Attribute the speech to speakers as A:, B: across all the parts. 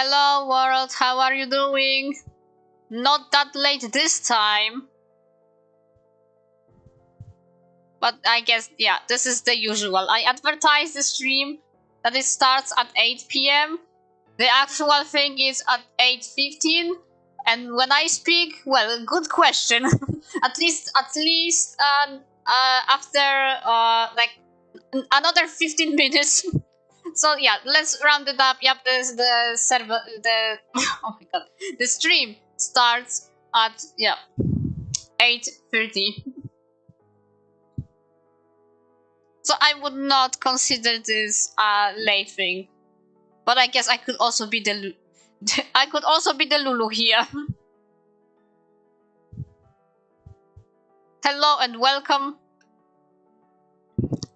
A: Hello world, how are you doing? Not that late this time. But I guess, yeah, this is the usual. I advertise the stream that it starts at 8 p.m. The actual thing is at 8:15. And when I speak, well, good question. at least after like another 15 minutes. So yeah, let's round it up. Yep, there's the server, oh my god, the stream starts at 8:30. So I would not consider this a late thing, but I guess I could also be the Lulu here. Hello and welcome.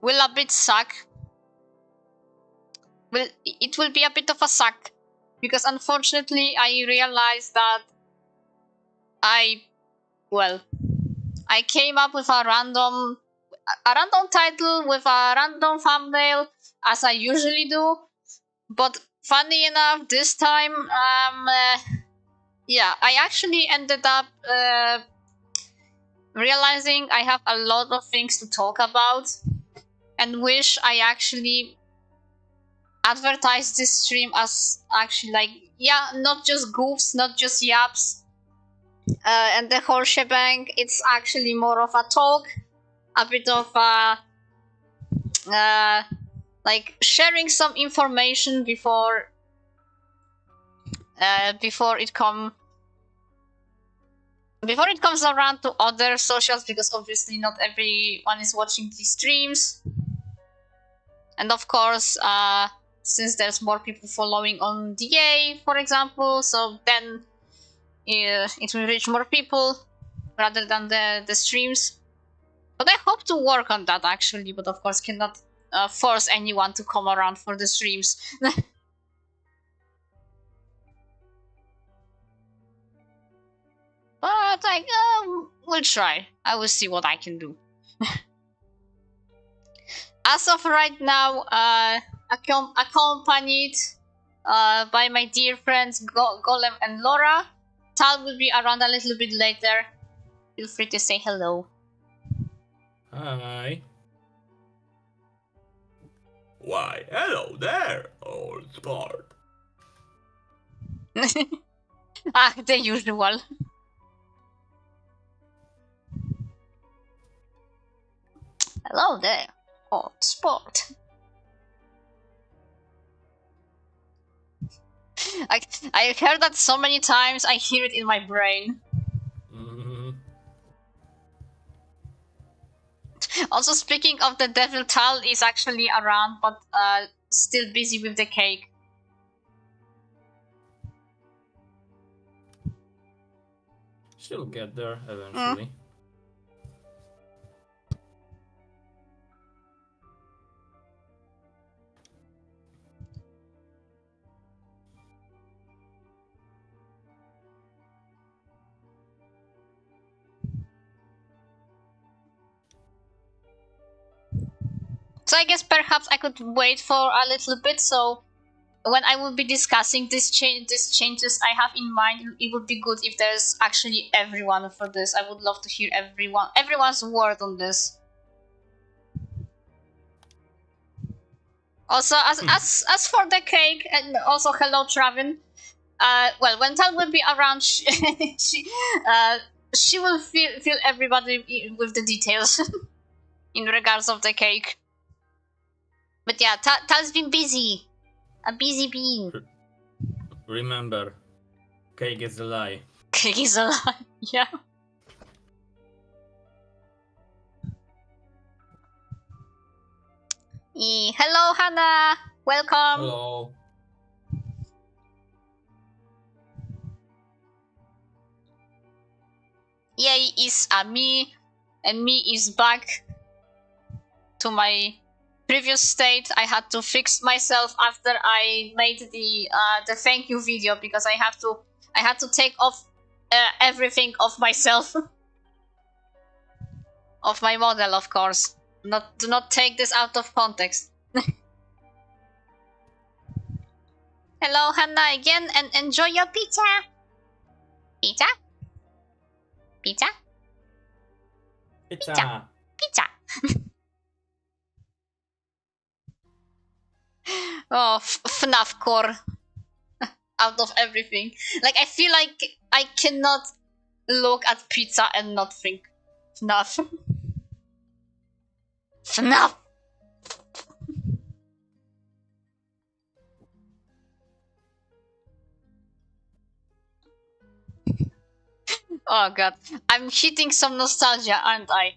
A: Will a bit suck. Well, it will be a bit of a suck because unfortunately I realized that I came up with a random title with a random thumbnail as I usually do, but funny enough this time I actually ended up realizing I have a lot of things to talk about and wish I actually advertised this stream as actually not just goofs, not just yaps, and the whole shebang. It's actually more of a talk, a bit of sharing some information before it comes around to other socials, because obviously not everyone is watching these streams, and of course since there's more people following on DA, for example, so then it will reach more people rather than the streams. But I hope to work on that actually, but of course cannot force anyone to come around for the streams. But we'll try. I will see what I can do. As of right now, accompanied by my dear friends Golem and Laura. Tal will be around a little bit later. Feel free to say hello.
B: Hi. Why, hello there, old sport.
A: The usual. Hello there, old sport. I heard that so many times, I hear it in my brain. Also, speaking of the devil, Tal is actually around, but still busy with the cake.
B: She'll get there eventually.
A: So I guess perhaps I could wait for a little bit, so when I will be discussing these changes I have in mind, it would be good if there's actually everyone for this. I would love to hear everyone's word on this. Also, as for the cake, and also hello Travin. Well, when Tal will be around, she will fill everybody with the details in regards of the cake. But yeah, Tal's been busy. A busy bean.
B: Remember, cake is a lie.
A: Cake is a lie, yeah. Hello, Hannah. Welcome.
B: Hello.
A: Yay is a me, and me is back to my previous state. I had to fix myself after I made the thank you video, because I had to take off everything of myself. Of my model, of course. Do not take this out of context. Hello, Hannah, again, and enjoy your pizza. Pizza? Pizza?
B: Pizza.
A: Pizza. Oh, FNAF core. Out of everything. Like, I feel like I cannot look at pizza and not think FNAF. FNAF! Oh god. I'm hitting some nostalgia, aren't I?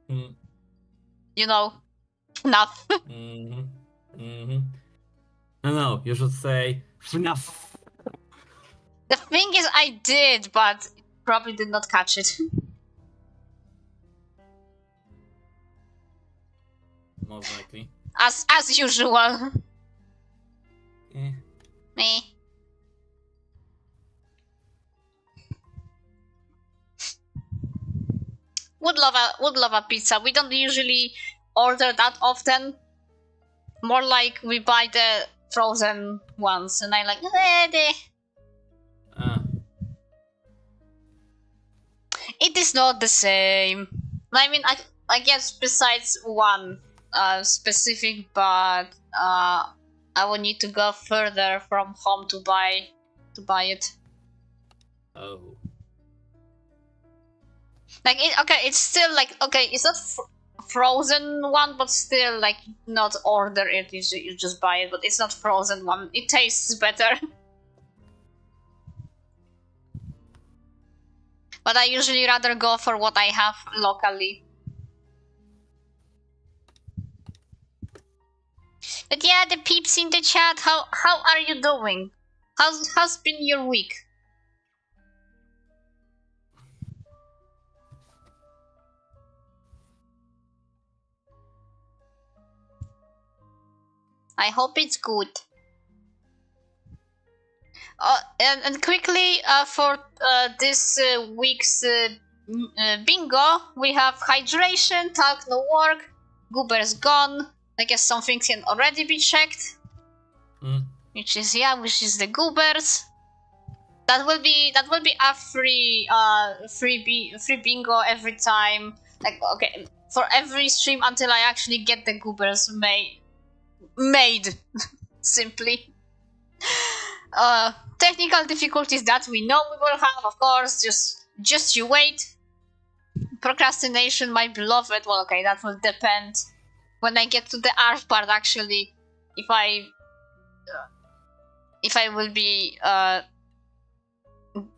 B: Mm.
A: You know, FNAF.
B: No, you should say FNAF.
A: The thing is, I did, but probably did not catch it.
B: Most likely.
A: As usual.
B: Eh.
A: Me. Would love a pizza. We don't usually order that often. More like we buy the frozen ones, and I like It is not the same. I mean, I guess besides one specific, but I would need to go further from home to buy it.
B: Oh.
A: Like it's still like it's not frozen one, but still like not order it. You just buy it, but it's not frozen one. It tastes better. But I usually rather go for what I have locally. But yeah, the peeps in the chat, how are you doing? How's been your week? I hope it's good. And quickly for this week's bingo, we have hydration, talk no work, goober's gone. I guess some things can already be checked. Which is the goobers. That will be a free bingo every time. Like okay, for every stream until I actually get the goobers made simply. Technical difficulties that we know we will have, of course. Just you wait. Procrastination, my beloved. Well, okay, that will depend when I get to the art part. Actually, if I will be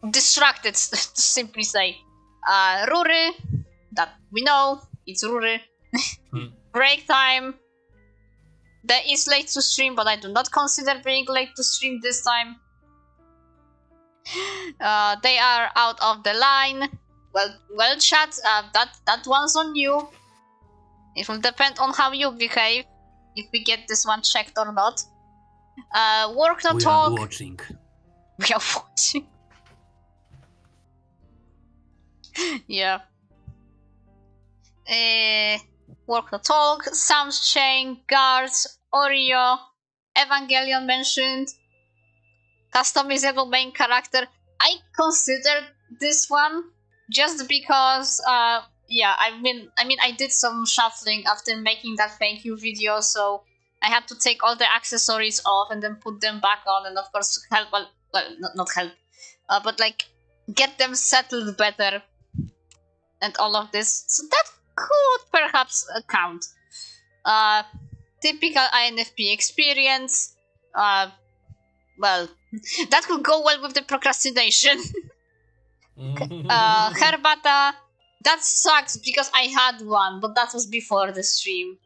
A: distracted, to simply say. Rury, that we know it's Rury. Break time. There is late to stream, but I do not consider being late to stream this time. They are out of the line. Well, chat. That one's on you. It will depend on how you behave. If we get this one checked or not. Work no talk.
C: We are watching.
A: We are watching. Yeah. Work no talk. Sounds chain. Guards. Oreo. Evangelion mentioned. Customizable main character. I considered this one just because I mean I did some shuffling after making that thank you video, so I had to take all the accessories off and then put them back on, and of course help not help but like get them settled better and all of this, so that could perhaps count. Typical INFP experience. Well, that could go well with the procrastination. Herbata, that sucks because I had one, but that was before the stream.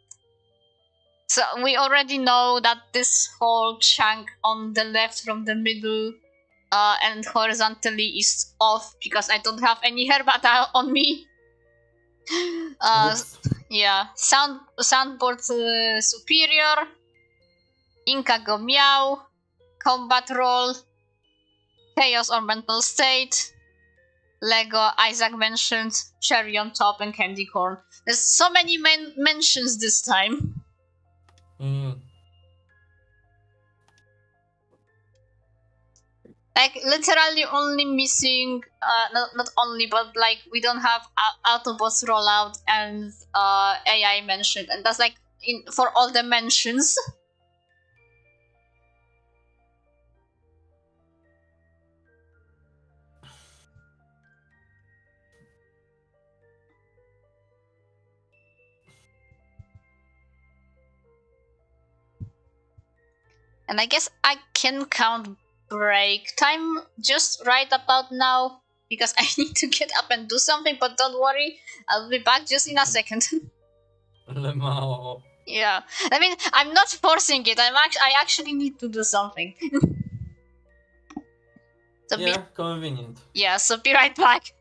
A: So we already know that this whole chunk on the left from the middle and horizontally is off because I don't have any Herbata on me. Yeah, soundboard superior. Inka go meow. Combat roll. Chaos or mental state. Lego, Isaac mentioned, cherry on top, and candy corn. There's so many mentions this time. Like literally only missing, not only, but like we don't have Autobots rollout and AI mentioned, and that's like for all the mentions. And I guess I can count break time just right about now because I need to get up and do something, but don't worry, I'll be back just in a second.
B: Lemao.
A: Yeah, I mean, I'm not forcing it. I actually need to do something. So
B: Yeah, convenient.
A: yeah, so be right back.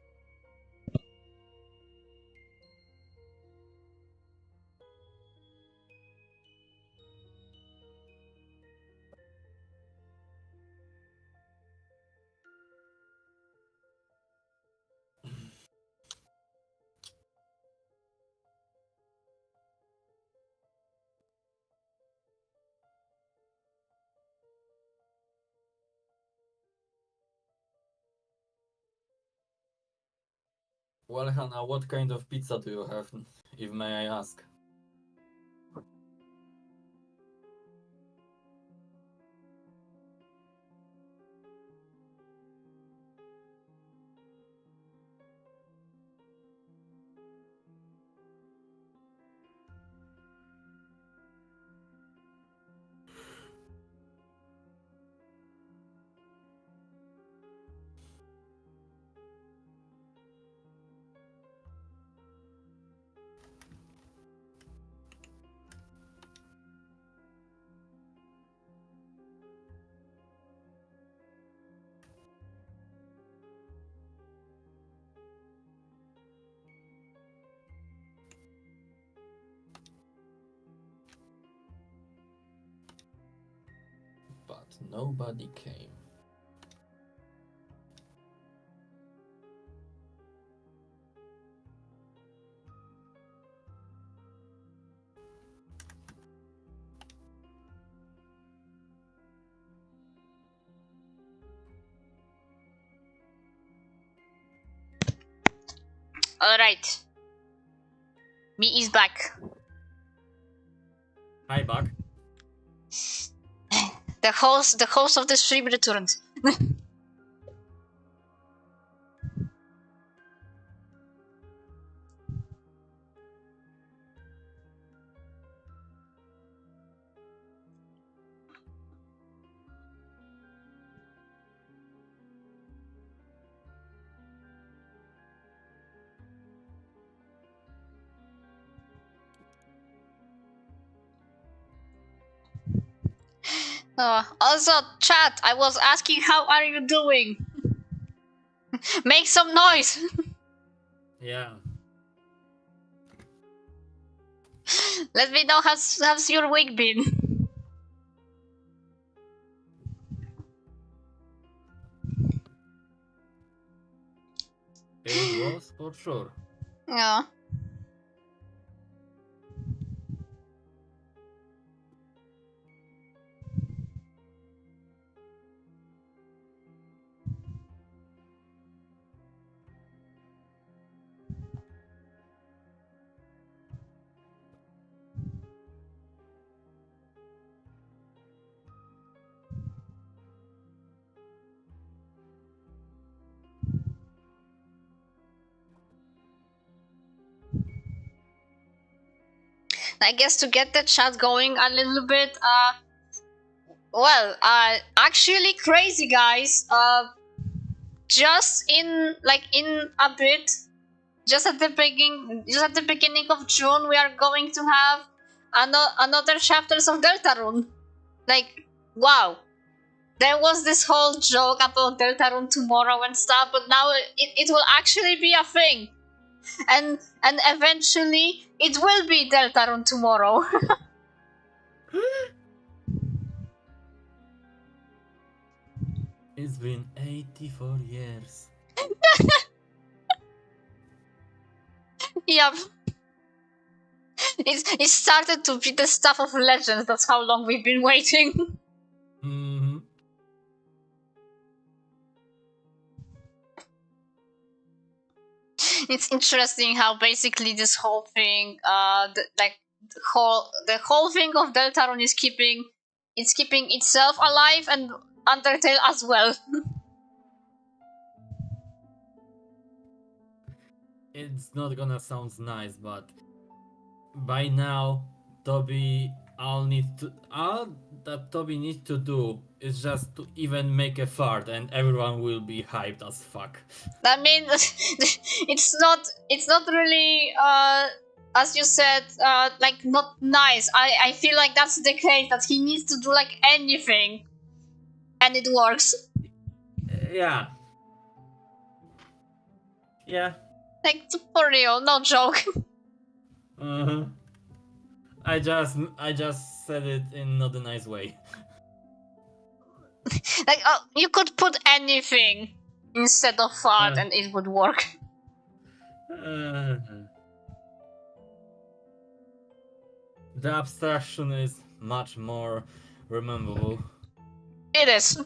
B: Well, Hannah, what kind of pizza do you have, if may I ask? But nobody came.
A: Alright. Me is back.
B: Hi, Buck.
A: The host of the stream returned. Also, chat, I was asking how are you doing? Make some noise!
B: Yeah.
A: Let me know how's your week been.
B: It was for sure.
A: Yeah. I guess to get the chat going a little bit, actually crazy guys, just in a bit, just at the beginning of June, we are going to have another chapters of Deltarune. Like, wow. There was this whole joke about Deltarune tomorrow and stuff, but now it will actually be a thing. And eventually it will be Deltarune tomorrow.
B: It's been 84 years.
A: Yep. It started to be the stuff of legends. That's how long we've been waiting.
B: Mm-hmm.
A: It's interesting how basically this whole thing, the whole thing of Deltarune is keeping itself alive and Undertale as well.
B: It's not gonna sound nice, but by now, all that Toby needs to do is just to even make a fart, and everyone will be hyped as fuck.
A: I mean, it's not really as you said, like not nice. I feel like that's the case, that he needs to do like anything, and it works.
B: Yeah. Yeah.
A: Like for real, no joke.
B: Uh-huh. I just said it in not a nice way.
A: Like you could put anything instead of fart and it would work.
B: The abstraction is much more rememberable.
A: It is.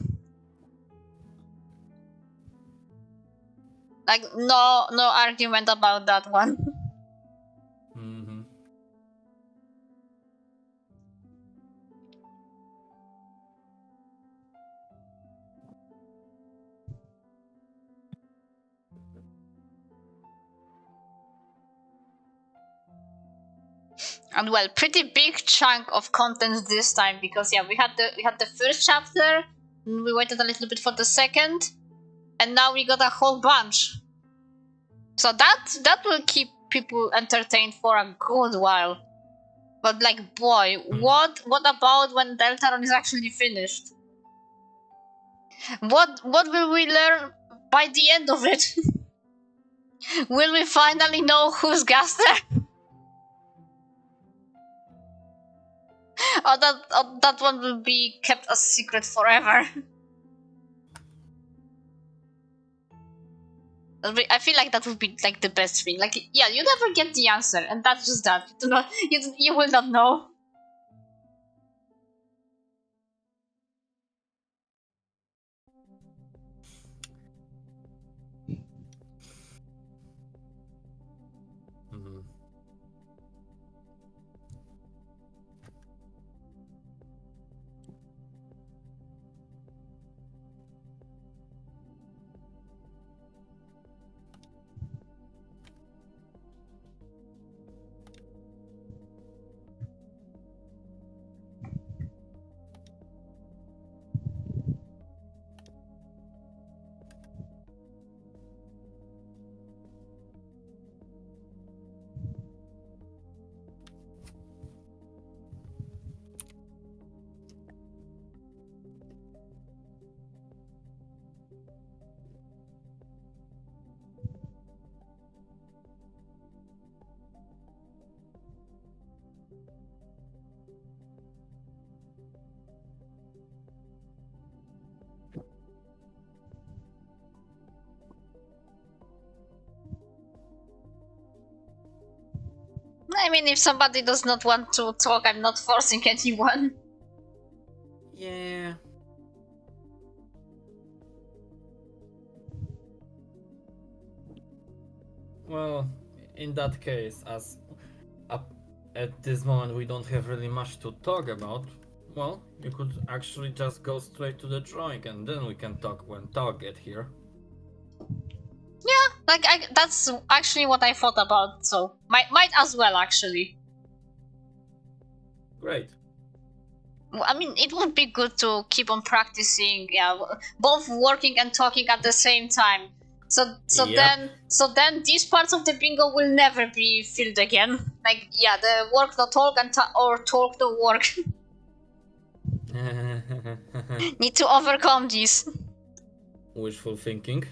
A: Like no argument about that one.
B: Mm-hmm.
A: And well, pretty big chunk of content this time, because yeah, we had the first chapter, we waited a little bit for the second, and now we got a whole bunch. So that will keep people entertained for a good while. But like, boy, what about when Deltarune is actually finished? What will we learn by the end of it? Will we finally know who's Gaster? Or that one will be kept a secret forever. I feel like that would be like the best thing. Like, yeah, you never get the answer, and that's just that. You will not know.
B: Mm-hmm.
A: I mean, if somebody does not want to talk, I'm not forcing anyone.
B: Yeah. Well, in that case, as at this moment we don't have really much to talk about, well, you could actually just go straight to the drawing, and then we can talk when Tog get here.
A: Yeah, like that's actually what I thought about. So might as well actually.
B: Great.
A: I mean, it would be good to keep on practicing, yeah, both working and talking at the same time. So
B: Yep.
A: then these parts of the bingo will never be filled again. Like, yeah, the work the talk and or talk the work. Need to overcome this.
B: Wishful thinking.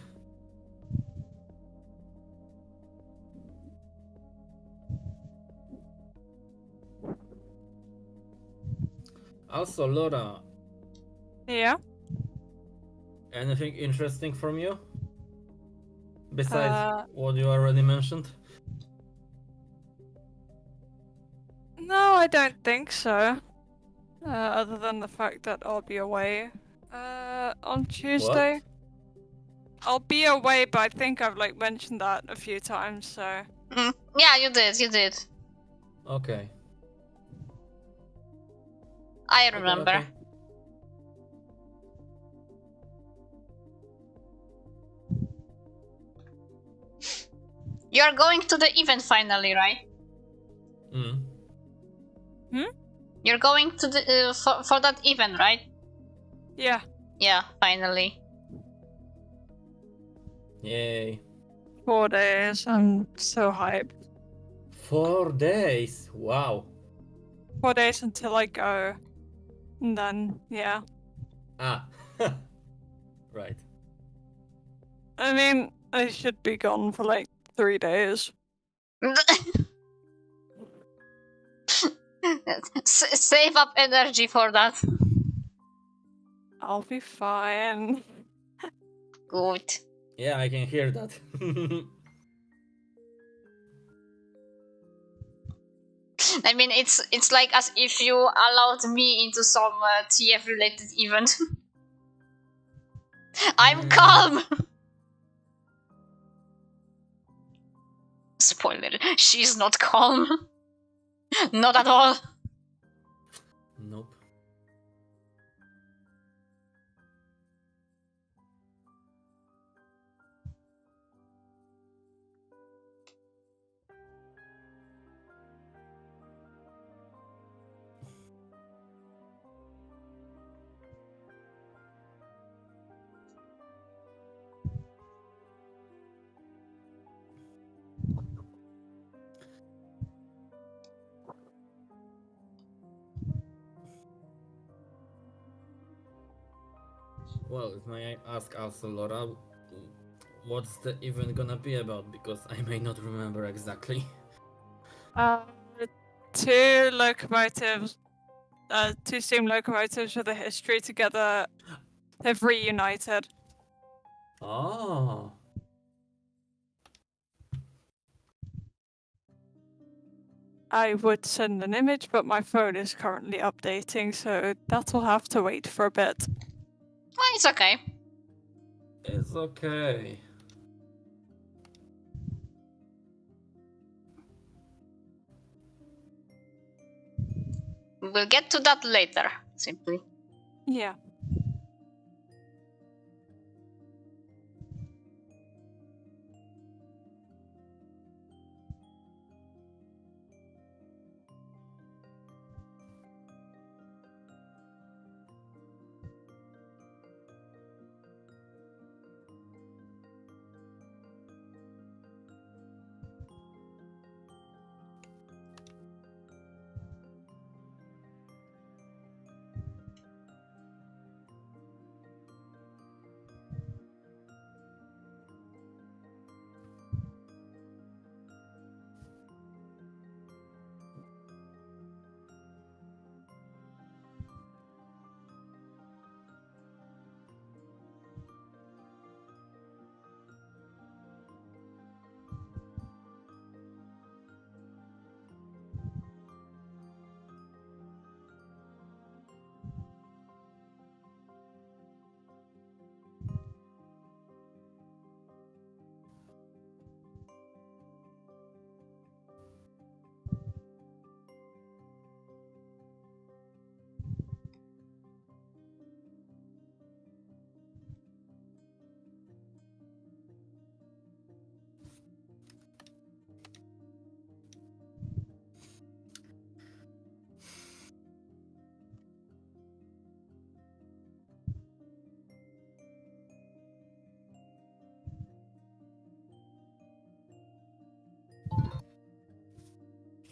B: Also, Laura.
C: Yeah?
B: Anything interesting from you? Besides what you already mentioned?
C: No, I don't think so. Other than the fact that I'll be away on Tuesday. I'll be away, but I think I've like mentioned that a few times, so.
A: Yeah, you did.
B: Okay.
A: I
B: Okay,
A: remember.
B: okay.
A: You're going to the event finally, right?
B: Mm.
A: You're going to the for that event, right?
C: Yeah.
A: Yeah, finally.
B: Yay.
C: 4 days. I'm so hyped.
B: 4 days. Wow.
C: 4 days until I go. And then, yeah.
B: Ah. Right.
C: I mean, I should be gone for like 3 days.
A: Save up energy for that.
C: I'll be fine.
A: Good.
B: Yeah, I can hear that.
A: I mean, it's like as if you allowed me into some TF related event. I'm calm. Spoiler: she's not calm. Not at all.
B: Nope. Well, may I ask also, Laura, what's the event gonna be about? Because I may not remember exactly.
C: Uh, 2 locomotives, 2 steam locomotives with a history together have reunited.
B: Oh.
C: I would send an image, but my phone is currently updating, so that'll have to wait for a bit.
A: Well, it's okay.
B: It's okay.
A: We'll get to that later, simply.
C: Yeah.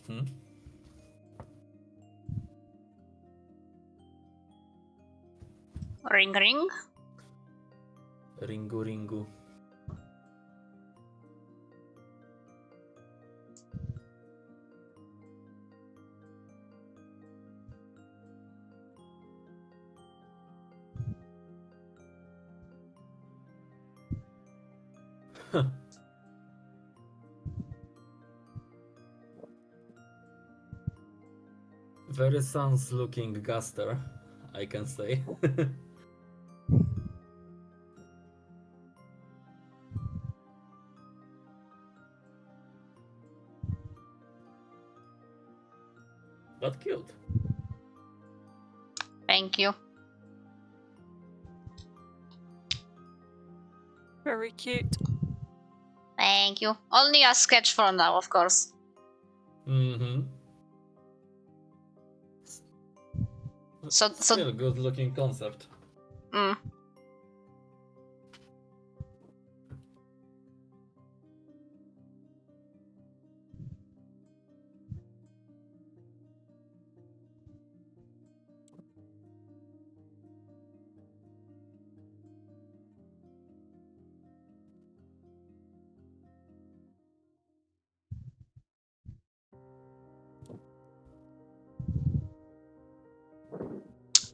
B: Hmm?
A: Ring ring.
B: Ringu ringu. Very sans looking Gaster, I can say. but cute.
A: Thank you.
C: Very cute.
A: Thank you. Only a sketch for now, of course.
B: Mm-hmm.
A: So
B: Still a good looking concept.
A: Mm.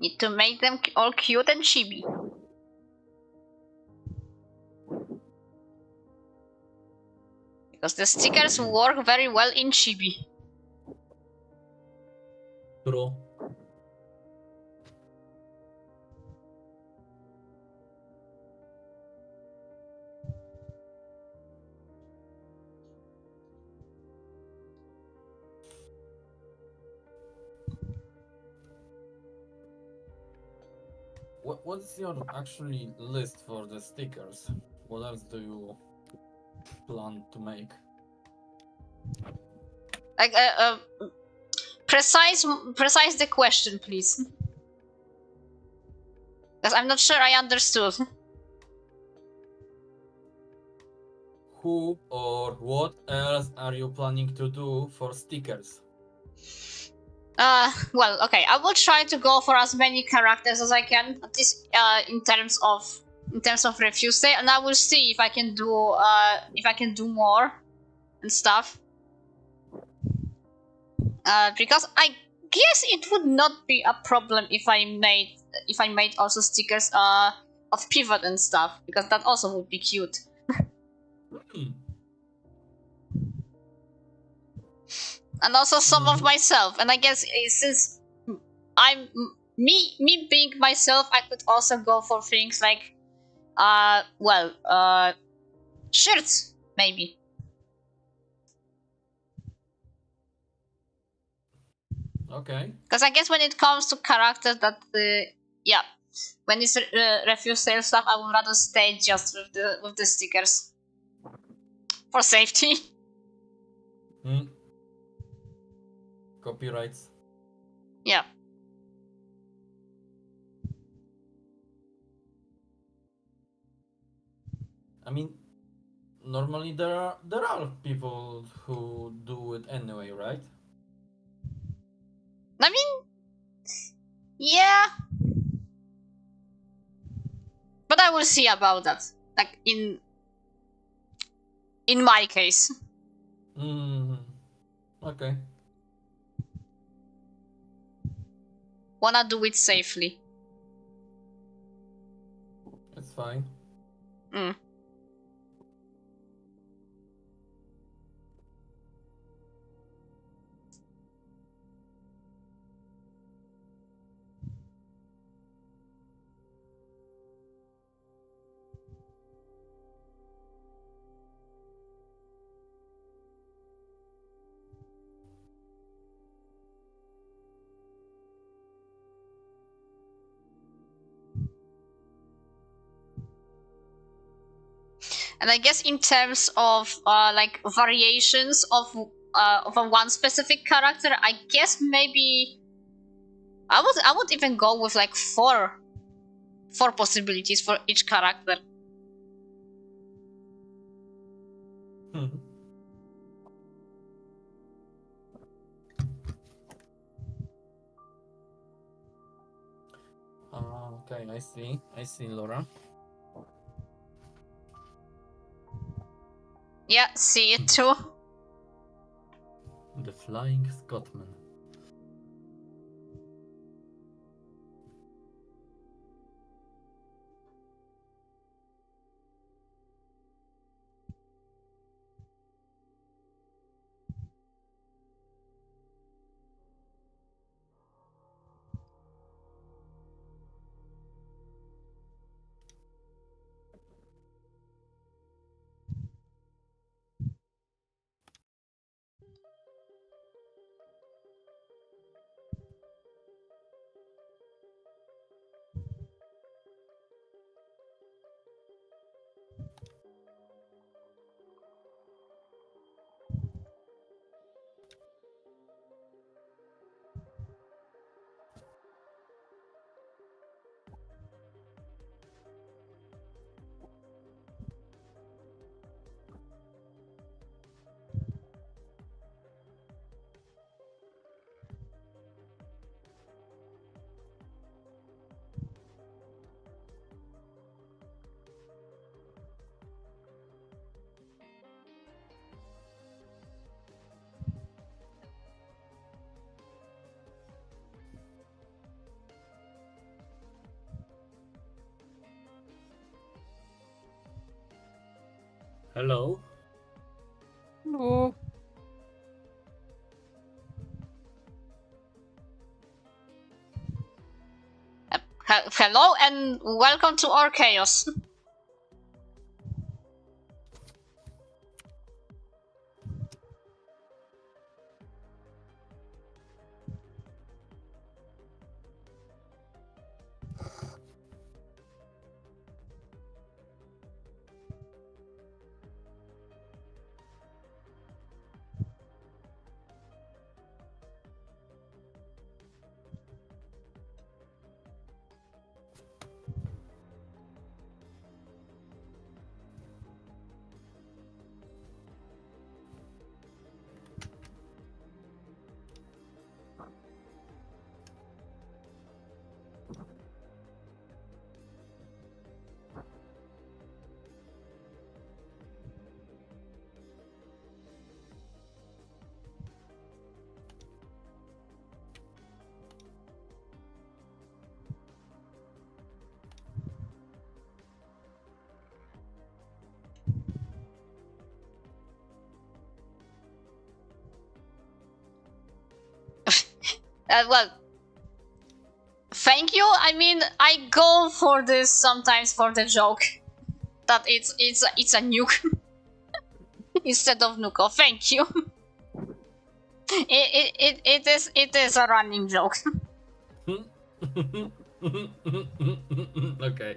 A: Need to make them all cute and chibi. Because the stickers work very well in chibi.
B: True. What's your actually list for the stickers? What else do you plan to make?
A: Like precise the question, please. Because I'm not sure I understood.
B: Who or what else are you planning to do for stickers?
A: Well, okay. I will try to go for as many characters as I can, at least in terms of refuse sale, and I will see if I can do more and stuff. Because I guess it would not be a problem if I made also stickers of pivot and stuff, because that also would be cute. And also some of myself, and I guess since I'm me being myself, I could also go for things like shirts maybe.
B: Okay.
A: Because I guess when it comes to characters that when it's refuse sale stuff, I would rather stay just with the stickers for safety.
B: Copyrights.
A: Yeah.
B: I mean, normally there are people who do it anyway, right?
A: I mean, yeah. But I will see about that. Like in my case.
B: Okay.
A: Wanna do it safely.
B: It's fine.
A: And I guess in terms of like variations of a one specific character, I guess maybe I would even go with like four possibilities for each character.
B: Okay, I see, Laura.
A: Yeah, see it too.
B: The Flying Scotsman. Hello?
C: Oh,
A: Hello and welcome to our chaos. Well, thank you. I mean, I go for this sometimes for the joke that it's a nuke instead of nuke. Oh, thank you. It is a running joke.
B: Okay.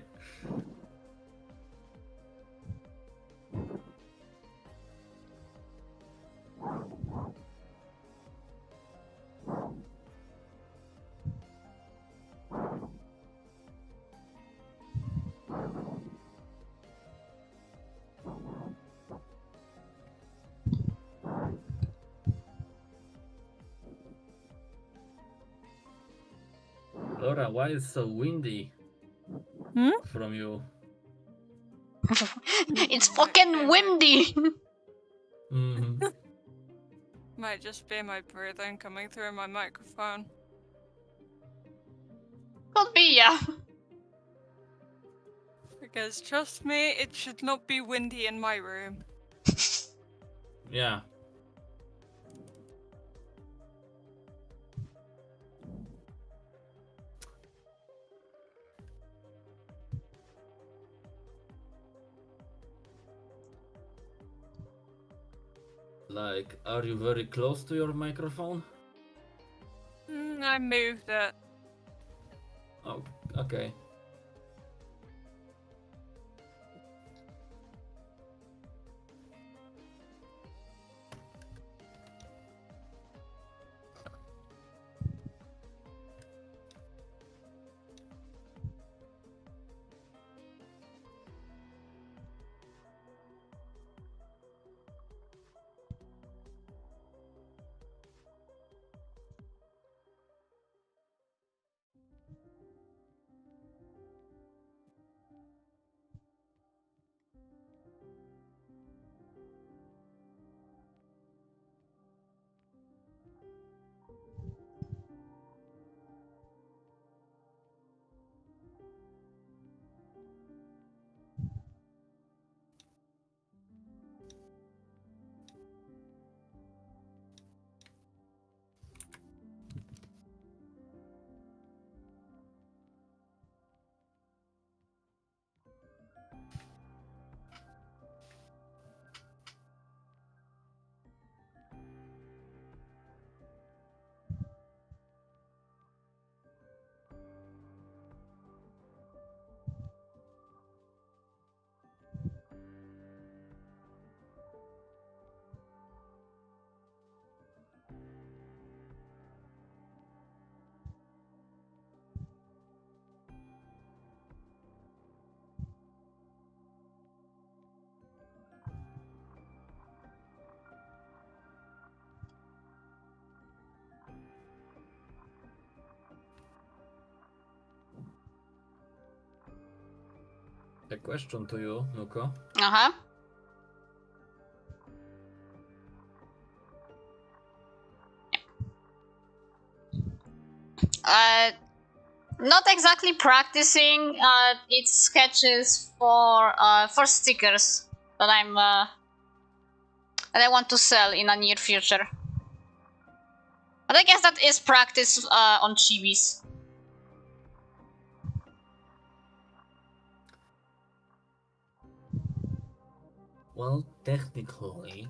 B: Laura, why is so windy from you?
A: It's fucking windy.
B: Mm-hmm.
C: might just be my breathing coming through my microphone.
A: Could be, yeah.
C: Because trust me, it should not be windy in my room.
B: Yeah. Like, are you very close to your microphone?
C: I moved it.
B: Oh, okay. A question to you, Nuko.
A: Uh-huh. Not exactly practicing. It's sketches for stickers. that I want to sell in a near future. But I guess that is practice on chibis.
B: Well, technically,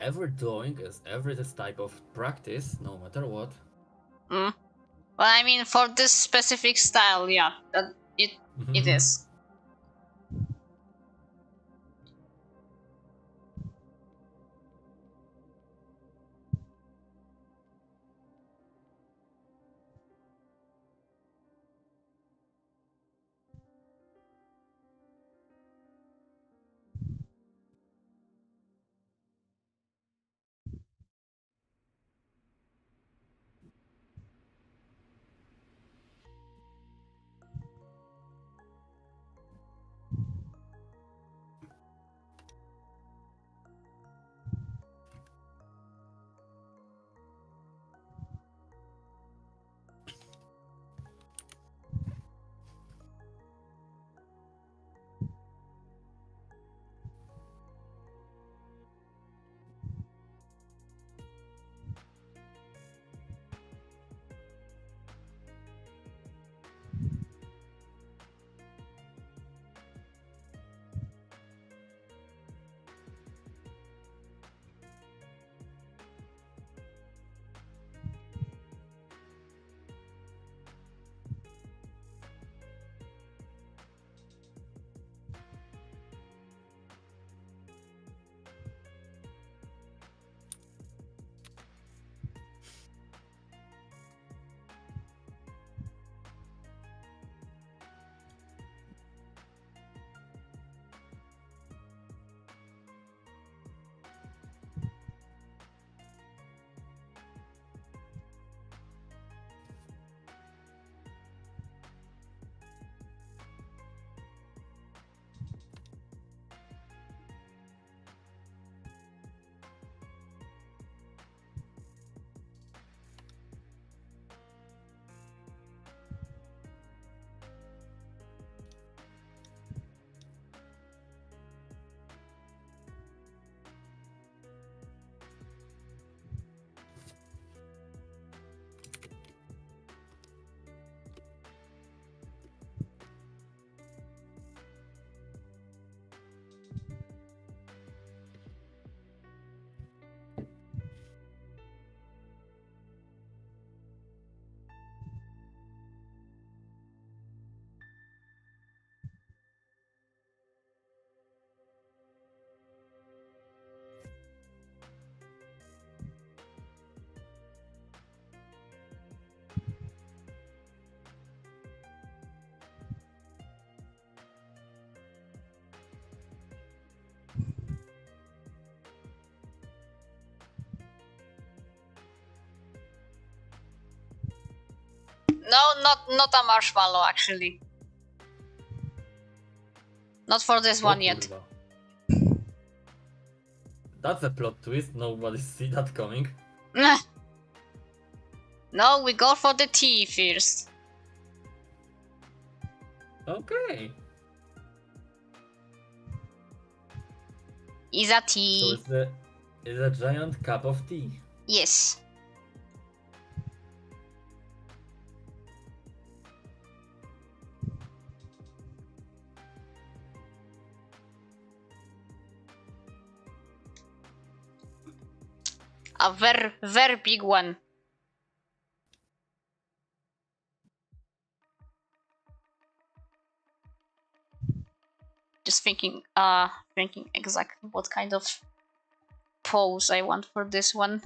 B: every drawing is every type of practice, no matter what.
A: Well, I mean, for this specific style, yeah, that it is. No, not a marshmallow, actually. Not for this one yet.
B: That's a plot twist, nobody see that coming.
A: No, we go for the tea first.
B: Okay.
A: Is a tea.
B: So it's a giant cup of tea.
A: Yes. A very big one. Just thinking exactly what kind of pose I want for this one.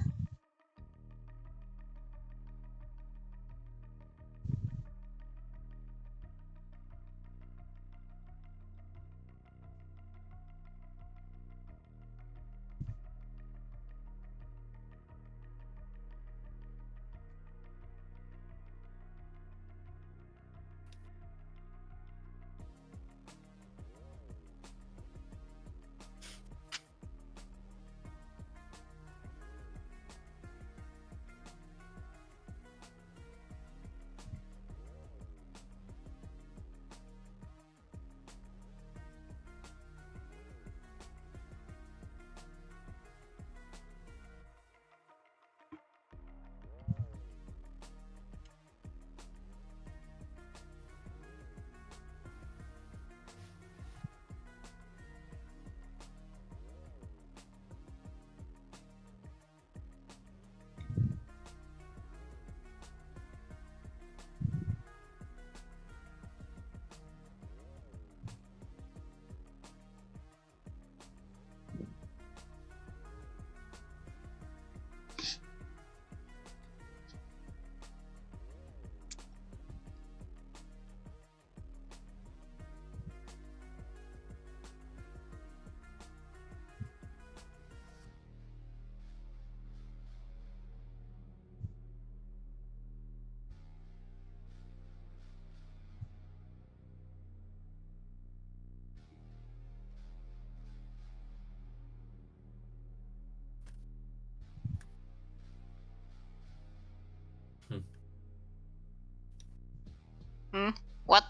A: Hmm? What?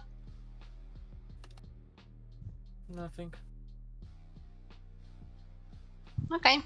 B: Nothing.
A: Okay.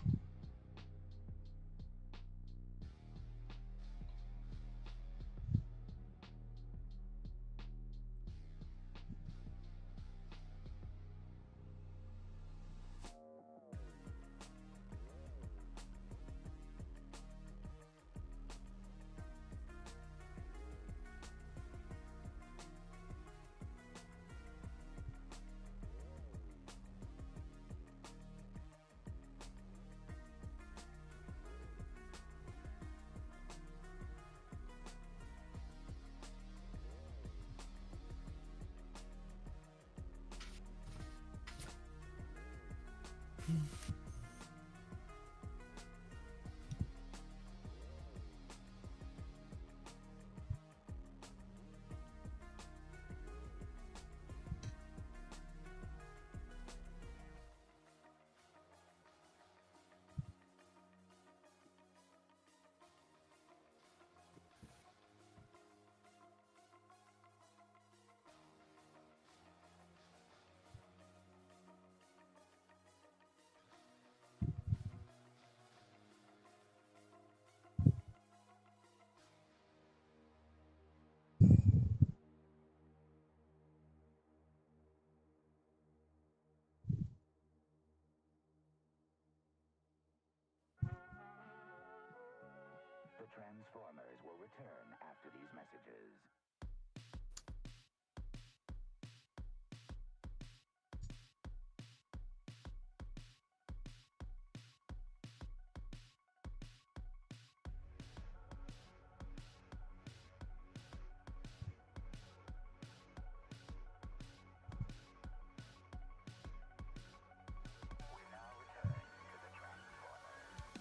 D: The Transformers will return after these messages. We now return to the Transformers.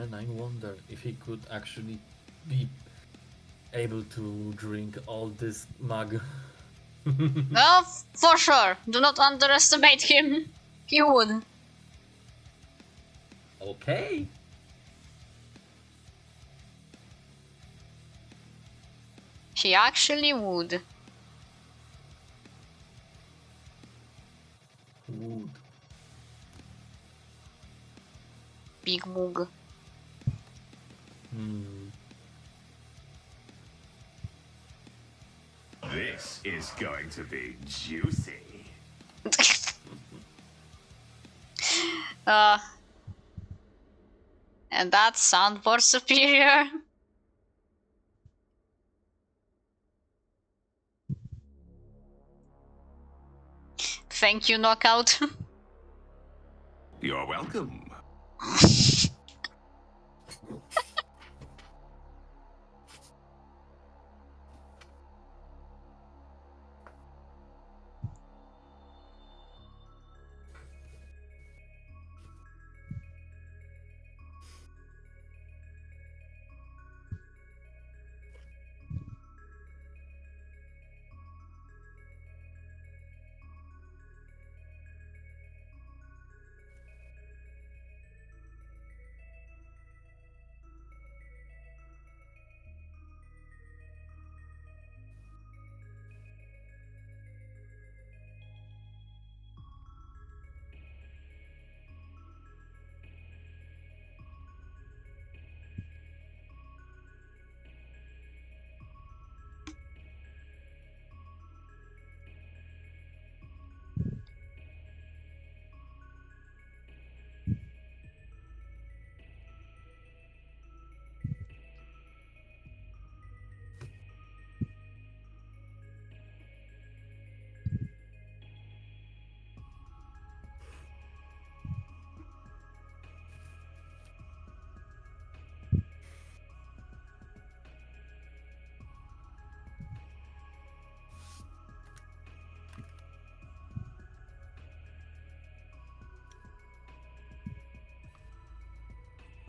B: man, I wonder if he could actually be able to drink all this mug.
A: Well, for sure. Do not underestimate him. He would.
B: Okay.
A: He actually would.
B: Wood.
A: Big mug.
D: This is going to be juicy.
A: And that's soundboard superior. Thank you, Knockout.
D: You're welcome.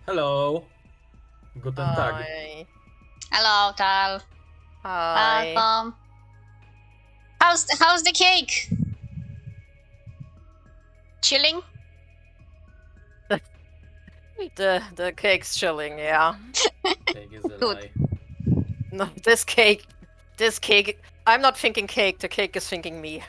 B: Hello. Guten Tag.
E: Hi.
A: Hello, Tal.
E: Hi.
A: Welcome. How's the cake? Chilling?
E: The cake's chilling, yeah.
B: Cake is a
A: Good.
B: lie.
E: No, this cake. I'm not thinking cake. The cake is thinking me.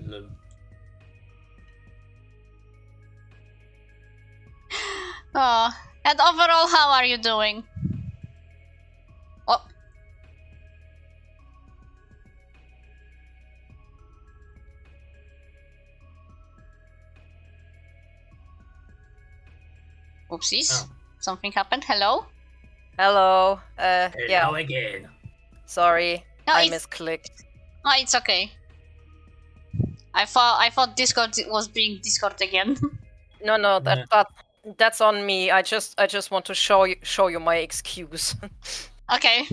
B: Lol.
A: Oh, and overall, how are you doing? Oh. Oopsies.
B: Oh.
A: Something happened. Hello?
E: Hello.
B: Hello
E: Yeah.
B: again.
E: Sorry.
A: No,
E: I
A: it's-
E: misclicked.
A: Oh, it's okay. I thought Discord was being Discord again.
E: No,
B: Nah.
E: that's on me. I just want to show you my excuse
A: Okay,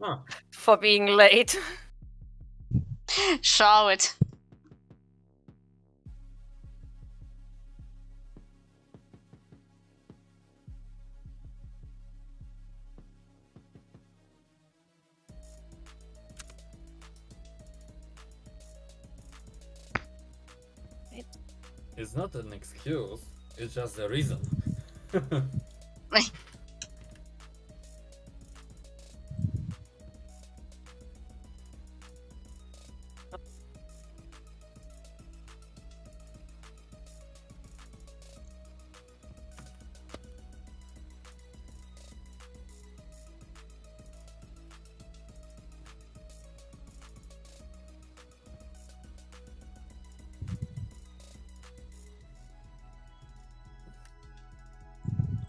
B: Oh,
E: for being late.
A: show it.
B: it's not an excuse. It's just a reason.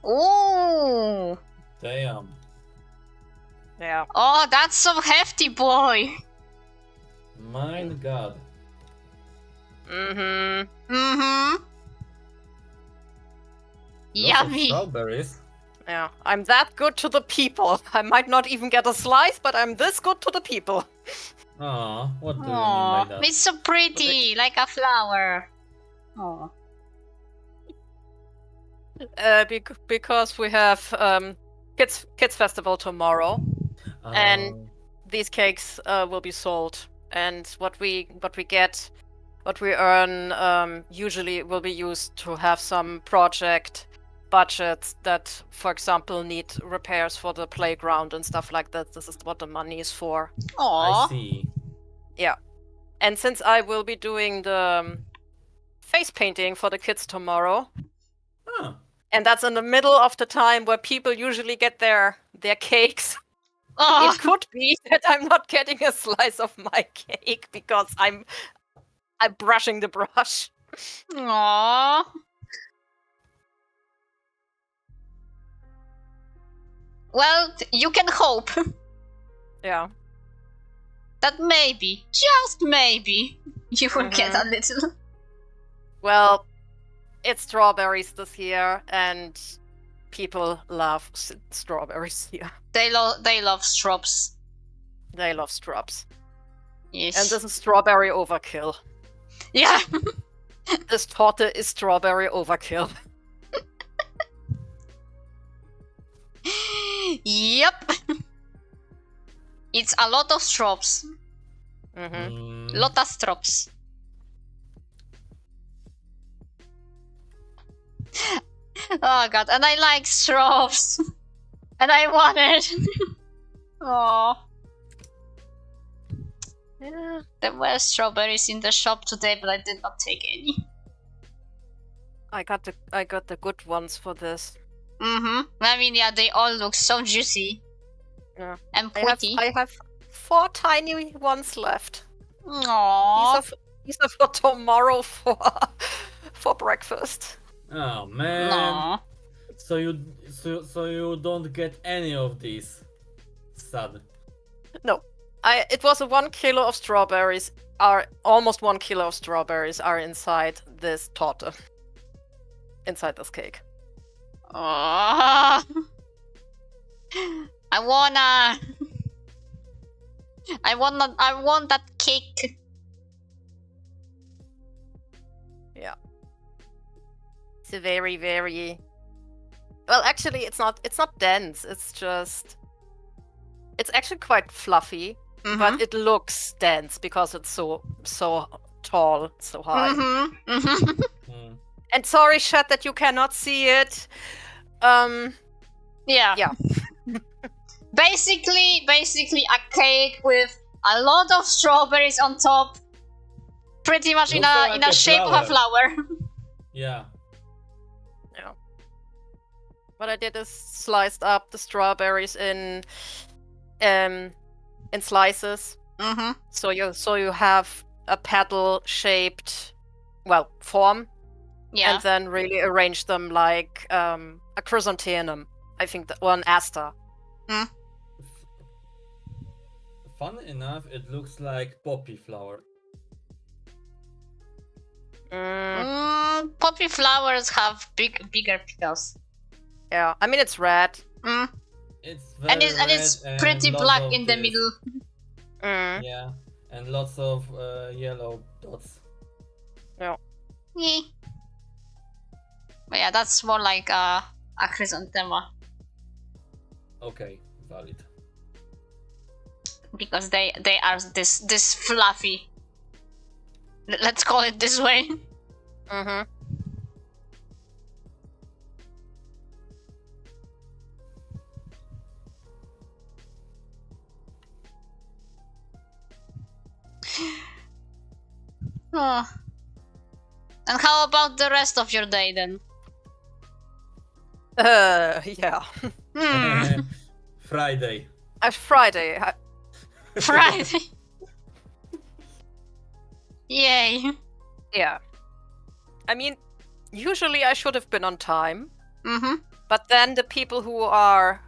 A: Ooh.
B: Damn.
E: Yeah.
A: Oh, that's so hefty, boy.
B: My God.
E: Mm-hmm.
A: Mm-hmm.
B: Lots of
A: Yummy.
B: strawberries.
E: Yeah. I'm that good to the people. I might not even get a slice, but I'm this good to the people.
B: Aw, what do you mean by that?
A: It's so pretty, like a flower. Oh.
E: Because we have kids festival tomorrow, and
B: Oh,
E: these cakes will be sold. And what we get, what we earn, usually will be used to have some project budgets that, for example, need repairs for the playground and stuff like that. This is what the money is for.
B: I
A: Aww.
B: see.
E: And since I will be doing the face painting for the kids tomorrow,
B: Ah,
E: and that's in the middle of the time where people usually get their cakes,
A: Oh.
E: it could be that I'm not getting a slice of my cake because I'm brushing the brush.
A: Aww. Well, you can hope
E: Yeah.
A: that maybe, just maybe, you will get a little.
E: Well, it's strawberries this year, and people love strawberries here.
A: They love shrubs.
E: They love strawberries.
A: Yes.
E: And this is strawberry overkill.
A: Yeah.
E: This torte is strawberry overkill.
A: Yep. It's a lot of shrubs.
E: Mm-hmm.
A: Lot of shrubs. Oh god, and I like shrubs. And I want it. Oh.
E: Yeah.
A: There were strawberries in the shop today, but I did not take any.
E: I got the good ones for this.
A: I mean, yeah, they all look so juicy.
E: Yeah.
A: And
E: I
A: pretty.
E: have 4 tiny ones left.
A: Aww.
E: These are for tomorrow for breakfast.
B: oh man.
A: Aw.
B: So you don't get any of these. Sad.
E: No. It was a 1 kilo of strawberries. Almost 1 kilo of strawberries are inside this torte. Inside this cake.
A: Aww. I want that cake.
E: Yeah. It's a very, very... Well, actually, it's not dense. It's actually quite fluffy, but it looks dense because it's so tall, so high.
B: Hmm.
E: And sorry, chat, that you cannot see it.
A: Yeah.
E: Yeah.
A: Basically a cake with a lot of strawberries on top. Pretty much in
B: Looks
A: a
B: like
A: in a
B: a
A: shape of a flower.
B: Yeah.
E: What I did is sliced up the strawberries in slices. So you have a petal-shaped, form.
A: Yeah.
E: And then really arrange them like a chrysanthemum. I think or an aster.
B: Fun enough, it looks like poppy flower.
A: Poppy flowers have bigger petals.
E: Yeah, I mean it's red.
B: It's very
A: And it's
B: red
A: pretty
B: lots
A: black
B: of
A: in the
B: this.
A: middle.
B: Yeah, and lots of yellow dots.
A: Yeah. But yeah, that's more like a chrysanthema.
B: Okay, valid.
A: Because they are this fluffy. Let's call it this way. Oh. And how about the rest of your day then?
E: Yeah.
B: Friday.
E: Friday.
A: Friday. Yay.
E: Yeah. I mean, usually I should have been on time. But then the people who are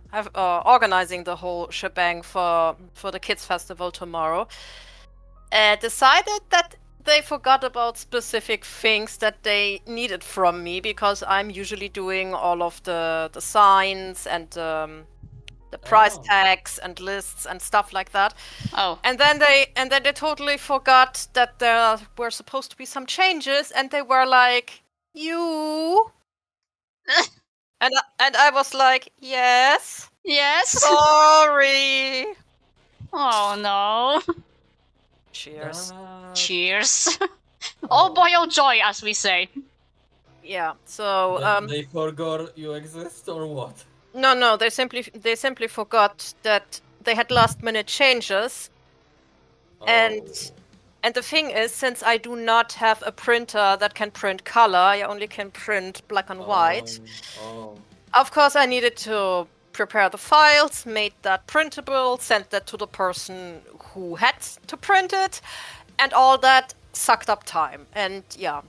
E: organizing the whole shebang for the kids festival tomorrow decided that they forgot about specific things that they needed from me, because I'm usually doing all of the signs and the price
B: Oh.
E: tags and lists and stuff like that.
A: Oh.
E: And then they totally forgot that there were supposed to be some changes, and they were like, "You." and I was like, "Yes,
A: Yes.
E: sorry."
A: Oh no.
E: Cheers.
B: That-
A: Cheers. Oh boy, oh joy, as we say.
E: Yeah. So
B: They forgot you exist or what?
E: no, they simply forgot that they had last minute changes. And the thing is, since I do not have a printer that can print color, I only can print black and white.
B: Oh.
E: Of course, I needed to prepare the files, made that printable, sent that to the person who had to print it, and all that sucked up time. And yeah,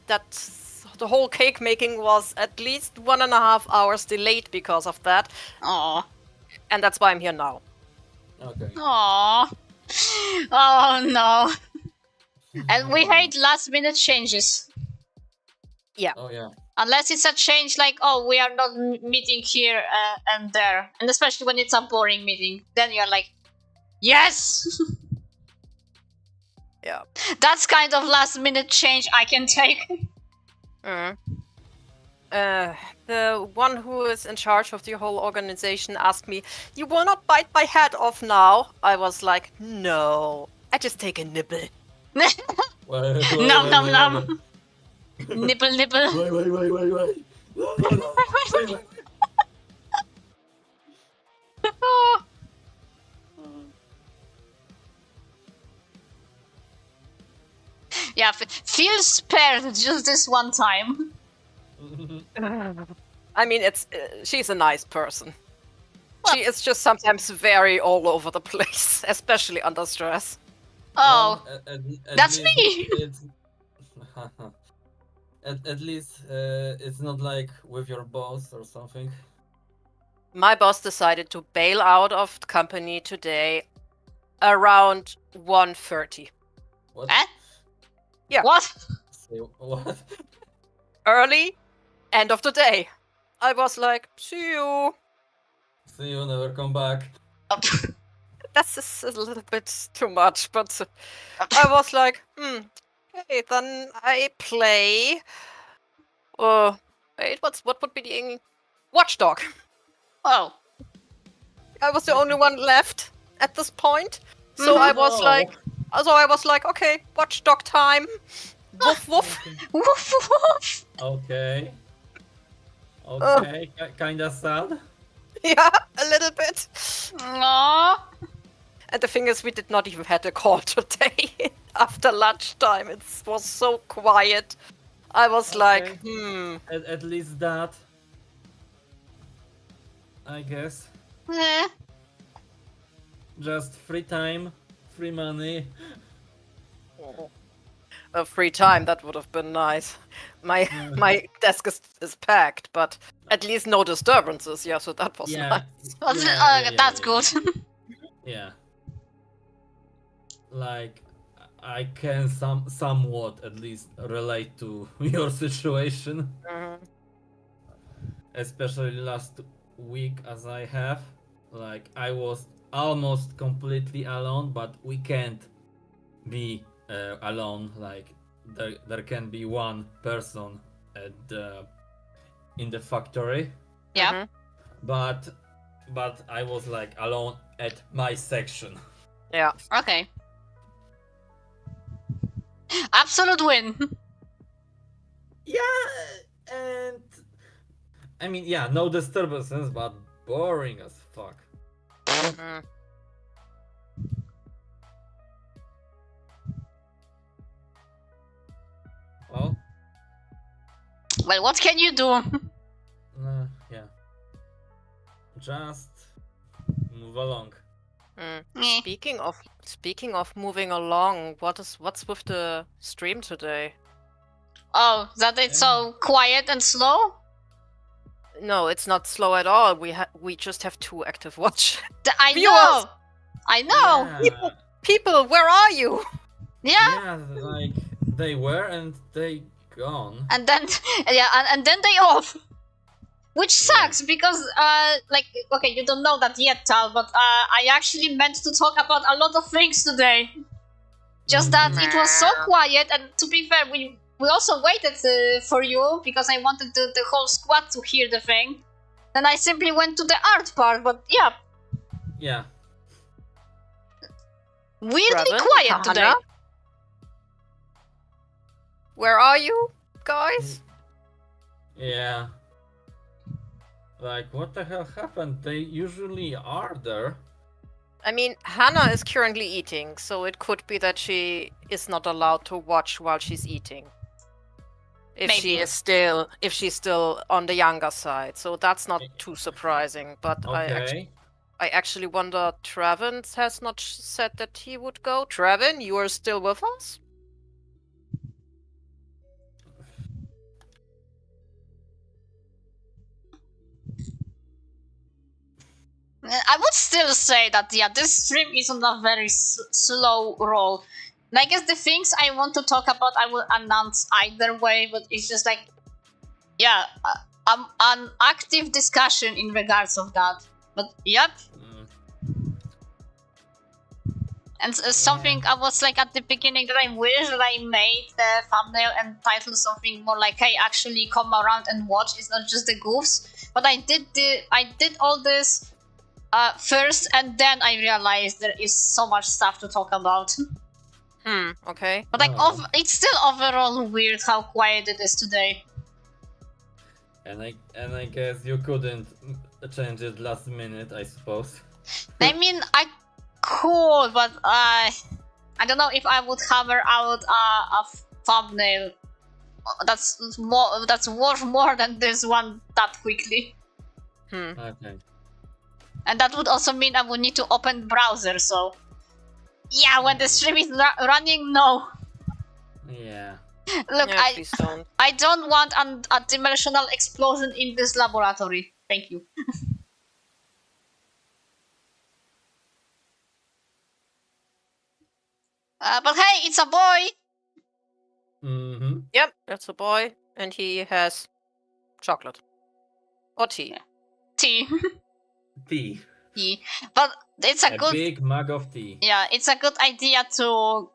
E: the whole cake making was at least 1.5 hours delayed because of that.
A: Aw.
E: And that's why I'm here now.
B: Okay.
A: Aw. Oh no. And we hate last minute changes.
B: Oh yeah.
A: Unless it's a change like, oh, we are not meeting here and there. And especially when it's a boring meeting. Then you're like, yes!
E: Yeah.
A: That's kind of last minute change I can take.
E: The one who is in charge of the whole organization asked me, "You will not bite my head off now?" I was like, "No, I just take a nibble."
A: Nom nom nom. Nibble nibble.
B: Wait.
A: Yeah, feel spared just this one time.
E: I mean, she's a nice person. She is just sometimes very all over the place, especially under stress.
A: Oh,
B: Well, at
A: that's
B: least
A: me.
B: It's, at least it's not like with your boss or something.
E: My boss decided to bail out of the company today around 1:30.
B: What?
A: Eh?
E: Yeah.
A: What?
B: Say what?
E: Early, end of the day. I was like, "See you."
B: See you, never come back.
E: That's just a little bit too much, but I was like, okay, then I play. Wait, what would be the English? Watchdog.
A: Oh.
E: I was the only one left at this point, so I was like, okay, Watchdog time. Woof woof.
A: Woof woof.
B: Okay. Kinda sad.
E: Yeah, a little bit.
A: Aww.
E: And the thing is, we did not even have a call today after lunchtime. It was so quiet. I was like,
B: At least that. I guess.
A: Eh.
B: Just free time, free money.
E: A free time, that would have been nice. My desk is packed, but at least no disturbances. Yeah, so that was nice.
A: That's good.
B: Yeah. Like, I can somewhat at least relate to your situation. Especially last week, as I have. Like, I was almost completely alone, but we can't be alone. Like, there can be one person in the factory.
A: Yeah.
B: But I was like alone at my section.
E: Yeah.
A: Okay. Absolute win.
B: Yeah, and I mean, yeah, no disturbances, but boring as fuck.
A: Well, what can you do?
B: Yeah. Just move along.
A: Eh.
E: Speaking of moving along, what's with the stream today?
A: Oh, that it's so quiet and slow?
E: No, it's not slow at all. We just have 2 active watch.
A: I
E: Viewers!
A: know! I know!
B: Yeah,
E: People, where are you?
A: Yeah!
B: like they were and they gone.
A: And then, yeah, and then they off. Which sucks because, like, okay, you don't know that yet, Tal, but I actually meant to talk about a lot of things today. Just that it was so quiet, and to be fair, we also waited for you because I wanted the whole squad to hear the thing. Then I simply went to the art part, but yeah.
B: Yeah.
A: Weirdly
E: Raven,
A: quiet today.
E: Hannah? Where are you, guys?
B: Yeah. Like, what the hell happened? They usually are there.
E: I mean, Hannah is currently eating, so it could be that she is not allowed to watch while she's eating. If
A: Maybe.
E: she's still on the younger side, so that's not too surprising. But
B: Okay.
E: I actually wonder. Traven has not said that he would go. Traven, you are still with us?
A: I would still say that, yeah, this stream is on a very slow roll. And I guess the things I want to talk about I will announce either way, but it's just like, yeah, an active discussion in regards of that. But yep. And something I was like at the beginning that I wish that I made the thumbnail and title something more like, hey, actually come around and watch. It's not just the goofs. But I did all this first, and then I realized there is so much stuff to talk about.
E: Okay.
A: But like, it's still overall weird how quiet it is today.
B: And I guess you couldn't change it last minute, I suppose.
A: I mean, I could, but I don't know if I would hammer out a thumbnail that's worth more than this one that quickly.
B: Okay.
A: And that would also mean I would need to open browser, so yeah, when the stream is running, no.
B: Yeah.
A: Look,
E: Yeah, please don't.
A: I don't want a dimensional explosion in this laboratory. Thank you. But hey, it's a boy!
B: Mm-hmm.
E: Yep, that's a boy, and he has chocolate. Or tea.
A: Yeah. Tea.
B: Tea.
A: Tea. But it's a good...
B: big mug of tea.
A: Yeah, it's a good idea to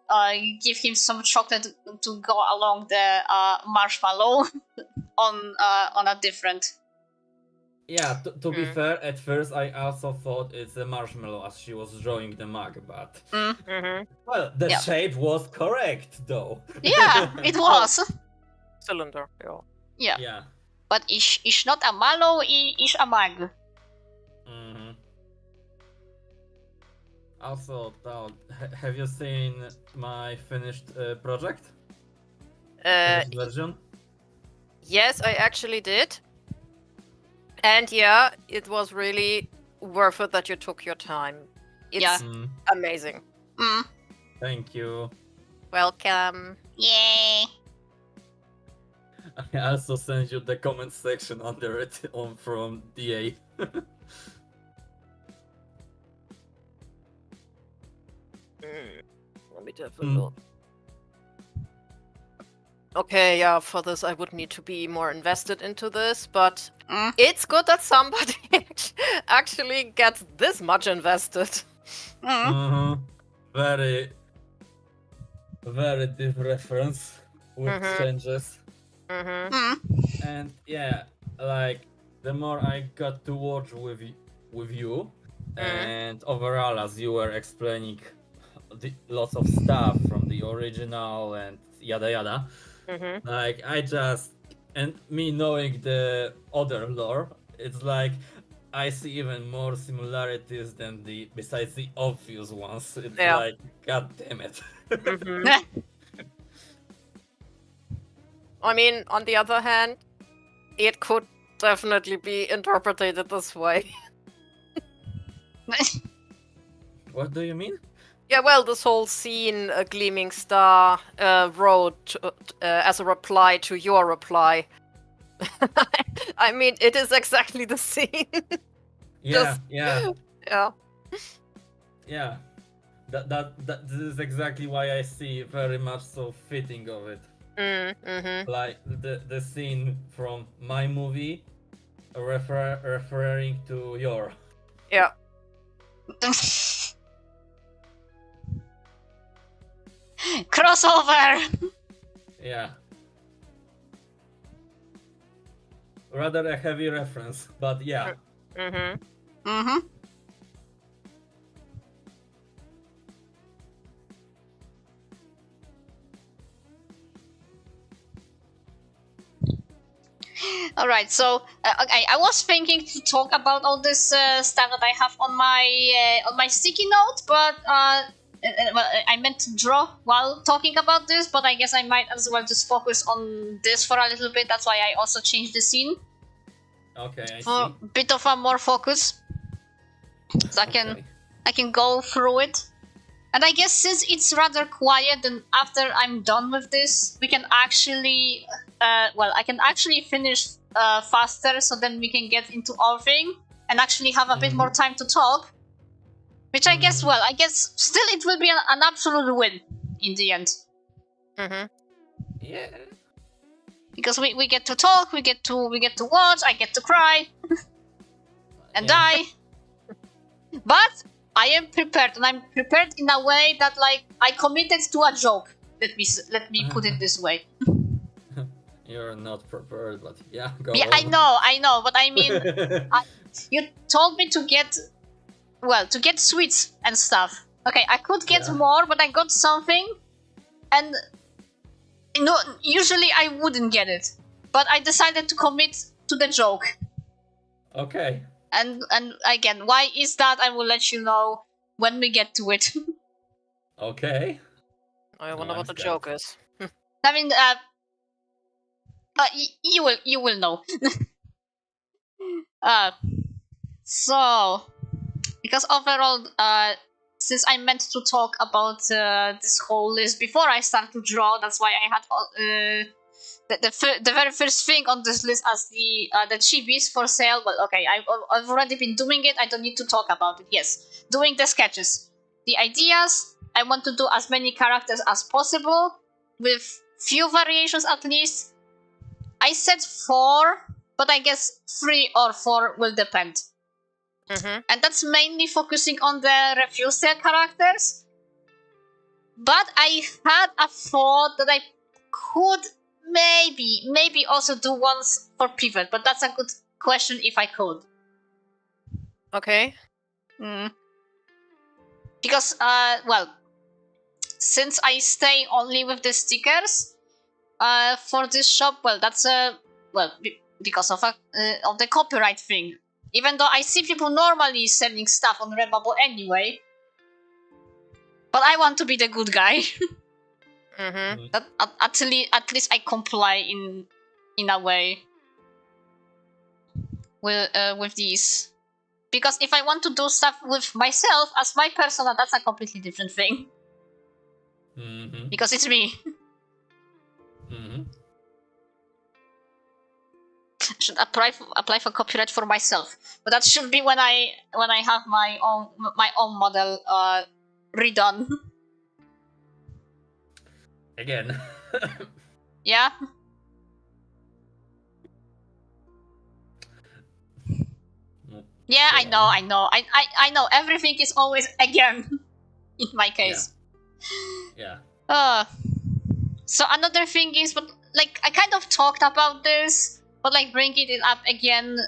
A: give him some chocolate to go along the marshmallow on a different...
B: Yeah, to be fair, at first I also thought it's a marshmallow as she was drawing the mug, but... Well, the shape was correct, though.
A: Yeah, it was.
E: Cylinder, yeah.
A: Yeah.
B: Yeah.
A: But it's not a mallow, it's a mug.
B: Mm-hmm. Also, have you seen my finished project? Finished version?
E: Yes, I actually did. And yeah, it was really worth it that you took your time. It's amazing.
B: Thank you.
E: Welcome.
A: Yay.
B: I also sent you the comment section under it from DA.
E: Let me have a look. Okay, yeah, for this I would need to be more invested into this, but it's good that somebody actually gets this much invested.
B: Very, very deep reference with changes. And yeah, like the more I got to watch with you, and overall as you were explaining lots of stuff from the original and yada yada, like I just, and me knowing the other lore, it's like I see even more similarities than besides the obvious ones. It's like, god damn it.
E: I mean, on the other hand, it could definitely be interpreted this way.
B: What do you mean?
E: Yeah, well, this whole scene, a gleaming star, wrote as a reply to your reply. I mean, it is exactly the scene.
B: Yeah,
E: yeah.
B: That this is exactly why I see very much so fitting of it. Like the scene from my movie referring to your.
E: Yeah.
A: Crossover!
B: Yeah. Rather a heavy reference, but yeah.
E: Mm-hmm.
A: Mm-hmm. All right, so okay, I was thinking to talk about all this stuff that I have on my sticky note, but well, I meant to draw while talking about this, but I guess I might as well just focus on this for a little bit. That's why I also changed the scene
B: Okay, I
A: for
B: see.
A: a bit of a more focus, so
B: Okay.
A: I can go through it. And I guess since it's rather quiet, then after I'm done with this, we can actually, well, I can actually finish faster, so then we can get into our thing and actually have a bit more time to talk. Which I guess, well, I guess still it will be an absolute win in the end.
E: Mm-hmm.
B: Yeah.
A: Because we get to talk, we get to watch, I get to cry and die. But I am prepared, and I'm prepared in a way that, like, I committed to a joke. Let me put it this way.
B: You're not prepared, but yeah, go
A: Yeah,
B: on.
A: I know, but I mean, you told me to get, well, to get sweets and stuff. Okay, I could get more, but I got something, and no, usually I wouldn't get it, but I decided to commit to the joke.
B: Okay.
A: And again, why is that? I will let you know when we get to it.
B: Okay.
E: I wonder
B: I'm
E: what the
B: scared.
E: joke is.
A: I mean, you will know. So because overall, since I meant to talk about this whole list before I start to draw, that's why I had the very first thing on this list as the chibis for sale. But okay, I've already been doing it. I don't need to talk about it. Yes, doing the sketches, the ideas. I want to do as many characters as possible with few variations at least. I said 4, but I guess 3 or 4 will depend.
E: Mm-hmm.
A: And that's mainly focusing on the refusal characters. But I had a thought that I could maybe also do ones for pivot, but that's a good question if I could.
E: Okay.
A: Because well, since I stay only with the stickers for this shop, well, that's because of the copyright thing. Even though I see people normally selling stuff on Redbubble anyway, but I want to be the good guy.
E: Mm-hmm.
A: That at least I comply in a way with these. Because if I want to do stuff with myself as my persona, that's a completely different thing.
B: Mm-hmm.
A: Because it's me.
B: Mm-hmm.
A: I should apply for copyright for myself, but that should be when I have my own model redone.
B: Again.
A: Yeah. Yeah, I know. I know. Everything is always again. In my case.
B: Yeah.
A: So another thing is, but like I kind of talked about this, but like bringing it up again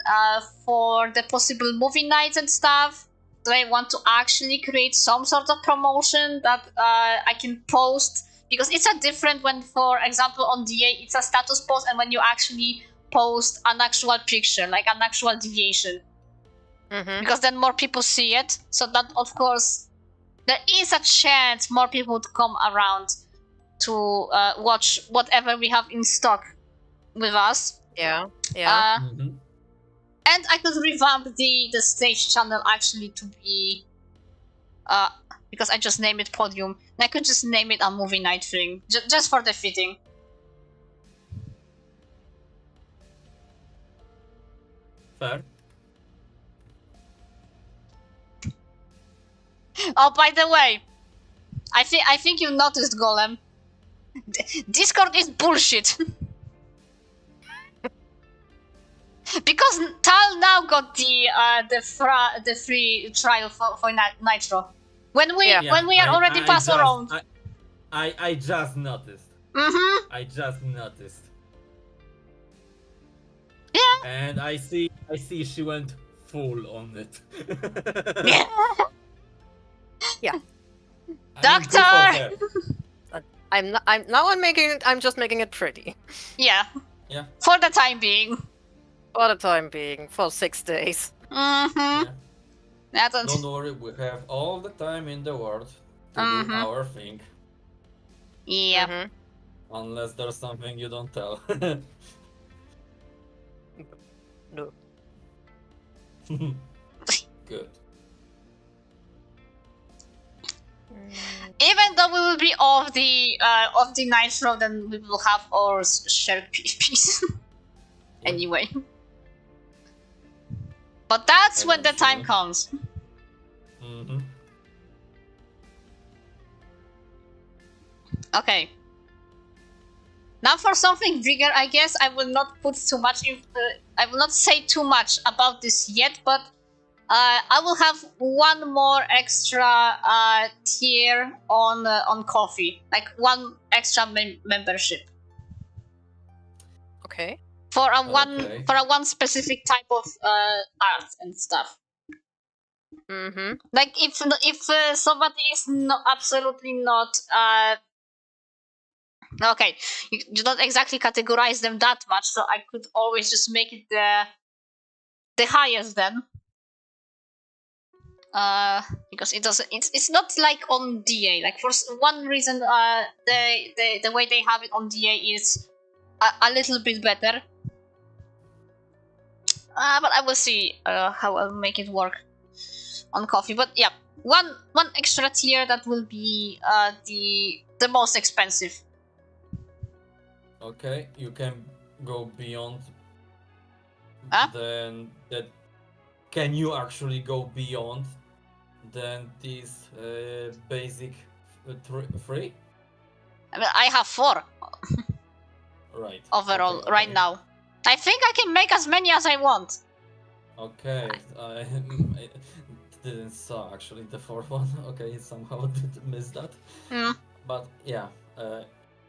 A: for the possible movie nights and stuff. Do I want to actually create some sort of promotion that I can post? Because it's a different when, for example, on DA it's a status post, and when you actually post an actual picture, like an actual deviation.
E: Mm-hmm.
A: Because then more people see it, so that of course there is a chance more people would come around to watch whatever we have in stock with us.
E: Yeah. Yeah.
B: Mm-hmm.
A: And I could revamp the stage channel actually to be because I just named it Podium, and I could just name it a movie night thing just for the fitting.
B: Fair.
A: Oh, by the way, I think you noticed, Golem. Discord is bullshit. Because Tal now got the free trial for Nitro. When we are already passed around.
B: I just noticed. I just noticed.
A: Yeah.
B: And I see she went full on it.
A: Yeah.
E: Yeah.
A: Doctor.
E: I'm just making it pretty.
A: Yeah.
B: Yeah.
A: For the time being.
E: For the time being, for 6 days.
A: Mm-hmm.
B: Yeah. Don't worry, we have all the time in the world to do our thing.
A: Yeah.
B: Unless there's something you don't tell.
E: No.
B: Good.
A: Even though we will be off the Nitro, then we will have our shared PvPs. Anyway. But that's when the time comes. Okay. Now for something bigger, I guess I will not put too much. I will not say too much about this yet, but I will have one more extra tier on coffee, like one extra membership.
E: Okay.
A: For a one specific type of art and stuff. Like if somebody is absolutely not okay, you don't exactly categorize them that much, so I could always just make it the highest then. Because it's not like on DA. Like for one reason, the way they have it on DA is a little bit better. But I will see how I'll make it work on coffee. But yeah, one extra tier that will be the most expensive.
B: Okay, you can go beyond. Then that. Can you actually go beyond than these basic 3?
A: I mean, I have 4.
B: Right.
A: Overall,
B: okay.
A: right now. I think I can make as many as I want.
B: Okay, I didn't saw actually the 4th one. Okay, somehow did miss that. But yeah,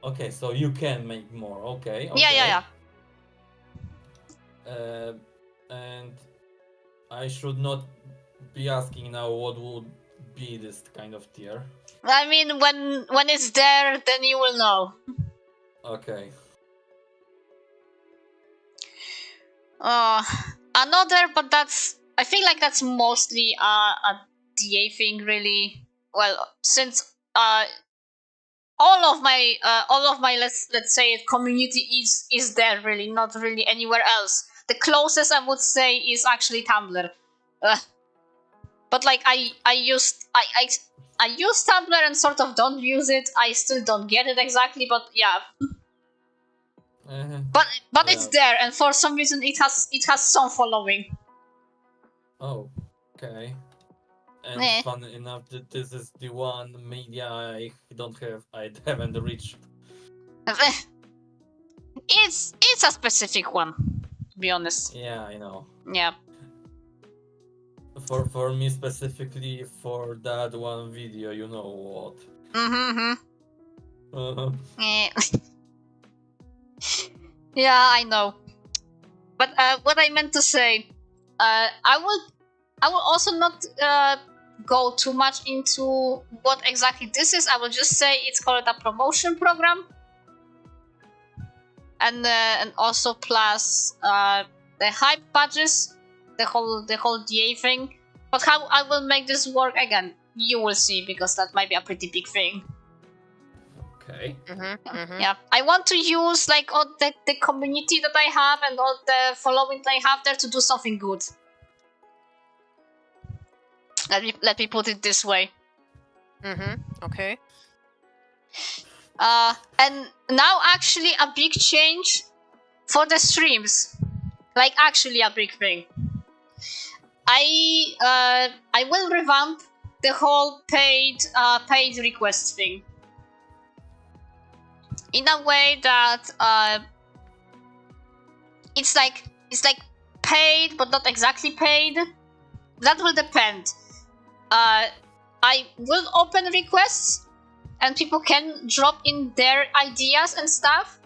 B: okay, so you can make more. Okay.
A: Yeah.
B: And I should not be asking now what would be this kind of tier.
A: I mean, when it's there, then you will know.
B: Okay.
A: Another, but I feel like that's mostly a DA thing, really. Well, since all of my let's say it community is there, really, not really anywhere else. The closest I would say is actually Tumblr. But like I use Tumblr and sort of don't use it. I still don't get it exactly, but yeah. But yeah. It's there, and for some reason it has some following.
B: Oh, okay. And funny enough, this is the one media I haven't reached.
A: It's a specific one, to be honest.
B: Yeah, I know.
A: Yeah.
B: For me specifically, for that one video, you know what?
A: Yeah, I know. But what I meant to say, I will also not go too much into what exactly this is. I will just say it's called a promotion program, and also plus the hype badges, the whole DA thing. But how I will make this work again, you will see, because that might be a pretty big thing.
B: Okay.
A: Yeah, I want to use like all the community that I have and all the following that I have there to do something good. Let me put it this way.
E: Okay.
A: And now actually a big change for the streams, like actually a big thing. I will revamp the whole paid request thing in a way that it's like paid but not exactly paid. That will depend. I will open requests and people can drop in their ideas and stuff.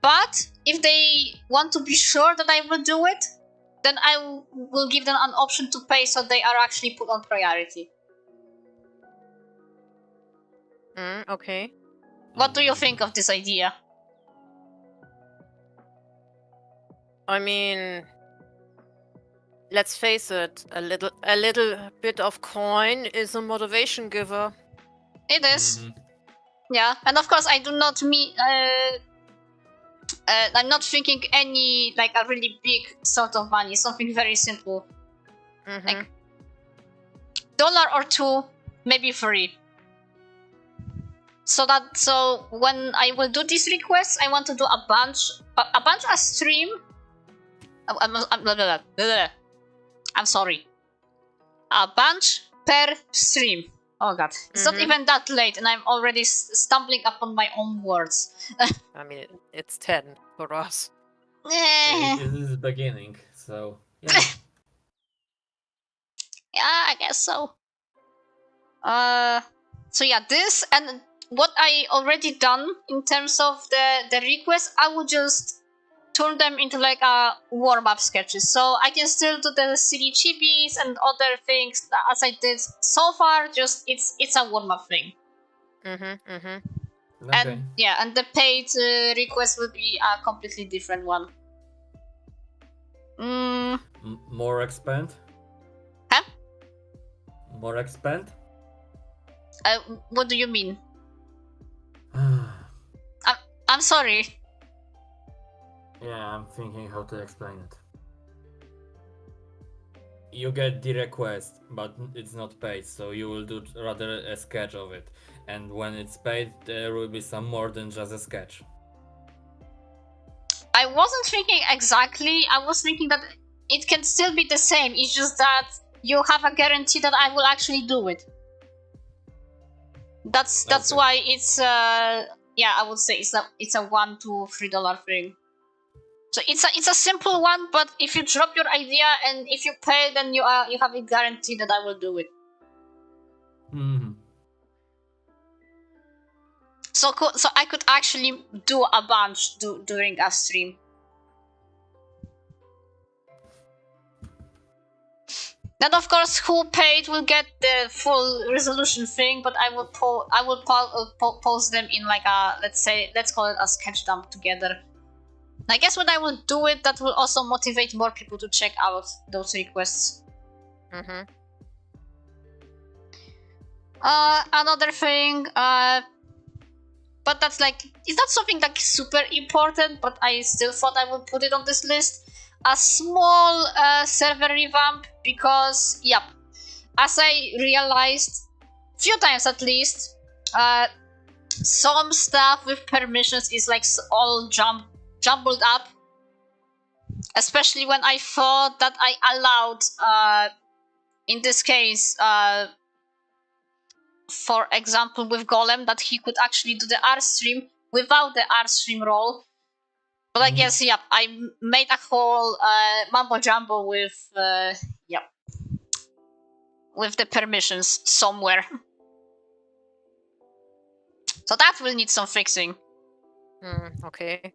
A: But if they want to be sure that I will do it, then I will give them an option to pay so they are actually put on priority.
E: Okay.
A: What do you think of this idea?
E: I mean, let's face it, a little bit of coin is a motivation giver.
A: It is. Yeah, and of course I do not mean... I'm not thinking any, like, a really big sort of money. Something very simple. Like, $1 or $2, maybe $3. So when I will do these requests, I want to do a bunch a stream. I'm sorry. A bunch per stream. Oh god, it's not even that late, and I'm already stumbling upon my own words.
E: I mean, it's 10 for us.
A: Eh.
B: It is the beginning, so yeah.
A: Yeah, I guess so. So yeah, this and what I already done in terms of the requests, I would just turn them into like a warm-up sketches, so I can still do the silly chibis and other things as I did so far. Just it's a warm-up thing.
B: Okay.
A: And yeah, and the paid request will be a completely different one.
B: More expand?
A: Huh?
B: More expand?
A: What do you mean? I'm sorry.
B: Yeah, I'm thinking how to explain it. You get the request, but it's not paid, so you will do rather a sketch of it. And when it's paid, there will be some more than just a sketch.
A: I wasn't thinking exactly. I was thinking that it can still be the same. It's just that you have a guarantee that I will actually do it. That's
B: Okay.
A: why it's yeah, I would say it's a $1 to $3 thing. So it's a simple one, but if you drop your idea and if you pay, then you have a guarantee that I will do it. So I could actually do a bunch during a stream. Then of course, who paid will get the full resolution thing, but I will post them in like a let's call it a sketch dump together. I guess when I will do it, that will also motivate more people to check out those requests. Another thing, but that's like, it's not something like super important, but I still thought I would put it on this list. A small server revamp, because, yep, as I realized, few times at least, some stuff with permissions is like all jumbled up. Especially when I thought that I allowed, in this case, for example with Golem, that he could actually do the R stream without the R stream role. But I guess, yep, I made a whole mambo jumbo with, yep, with the permissions somewhere. So that will need some fixing.
E: Okay.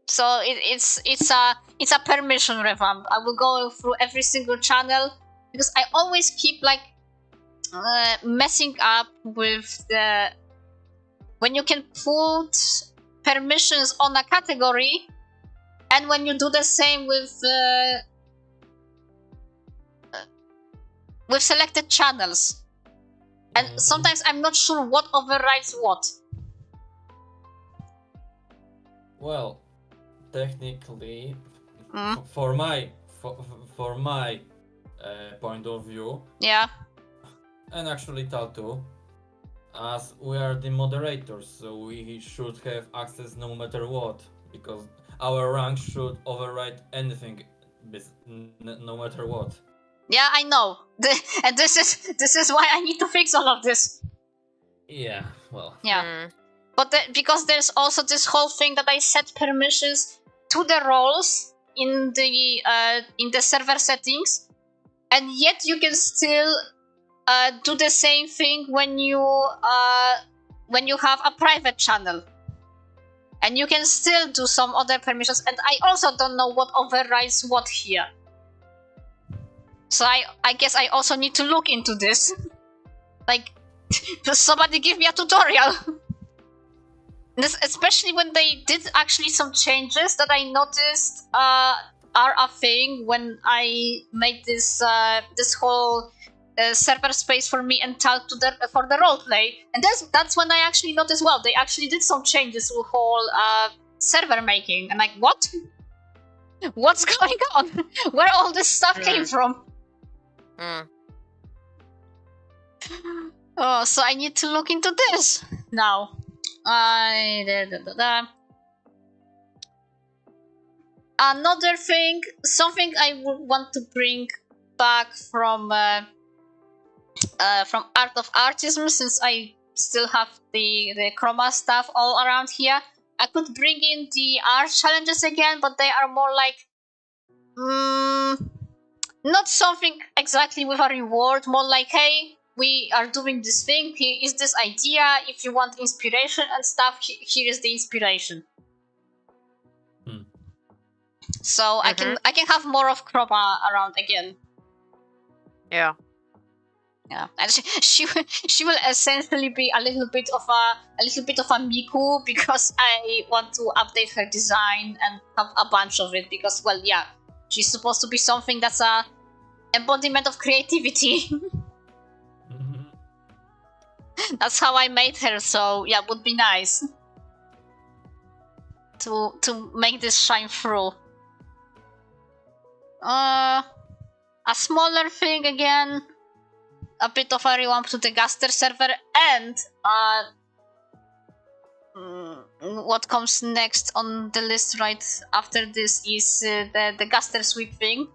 A: So it's a permission revamp. I will go through every single channel, because I always keep like messing up with the when you can put permissions on a category, and when you do the same with selected channels, and sometimes I'm not sure what overrides what.
B: Well, technically, for my point of view,
A: yeah,
B: and actually Tatu, as we are the moderators, so we should have access no matter what, because our rank should override anything, no matter what.
A: Yeah, I know. And this is why I need to fix all of this.
B: Yeah, well.
A: Yeah. But because there's also this whole thing that I set permissions to the roles, in the server settings, and yet you can still do the same thing when you have a private channel, and you can still do some other permissions. And I also don't know what overrides what here. So I guess I also need to look into this. Like, somebody give me a tutorial. This, especially when they did actually some changes that I noticed are a thing when I made this this whole server space for me and talk to for the roleplay, and that's when I actually noticed, well, they actually did some changes to the whole server making. And like, what? What's going on? Where all this stuff came from? Oh, so I need to look into this now. Another thing, something I would want to bring back from Art of Artism, since I still have the chroma stuff all around here. I could bring in the art challenges again, but they are more like not something exactly with a reward, more like, hey, we are doing this thing, here is this idea, if you want inspiration and stuff, here is the inspiration. So I can have more of chroma around again.
E: Yeah.
A: Yeah, and she will essentially be a little bit of a Miku, because I want to update her design and have a bunch of it, because, well, yeah, she's supposed to be something that's a embodiment of creativity. That's how I made her, so yeah, would be nice to make this shine through. A smaller thing again, a bit of a revamp to the Gaster server, and what comes next on the list right after this is the Gaster sweep thing,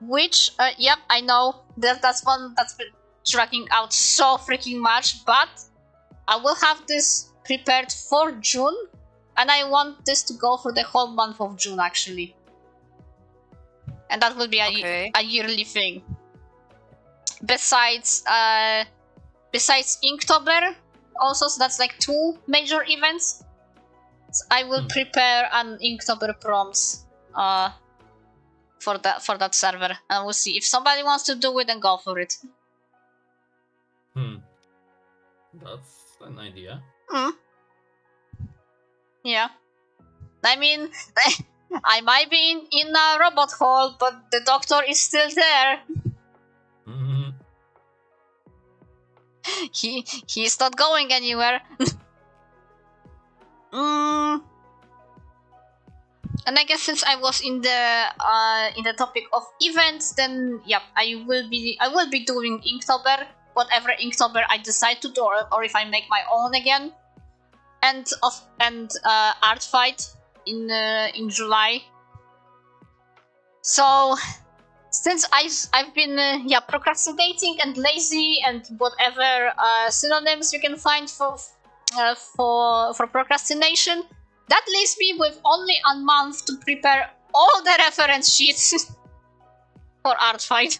A: which yep, I know that's one that's been dragging out so freaking much, but I will have this prepared for June, and I want this to go for the whole month of June actually, and that will be a yearly thing. Besides Inktober also, so that's like 2 major events. So I will prepare an Inktober proms for that server, and we'll see if somebody wants to do it, and go for it.
B: That's an idea.
A: Yeah. I mean, I might be in a robot hole, but the doctor is still there. He's not going anywhere. And I guess since I was in the topic of events, then yep, I will be doing Inktober, whatever Inktober I decide to do, or if I make my own again, and Art Fight in July. So since I've been procrastinating and lazy and whatever synonyms you can find for procrastination, that leaves me with only a month to prepare all the reference sheets for Art Fight.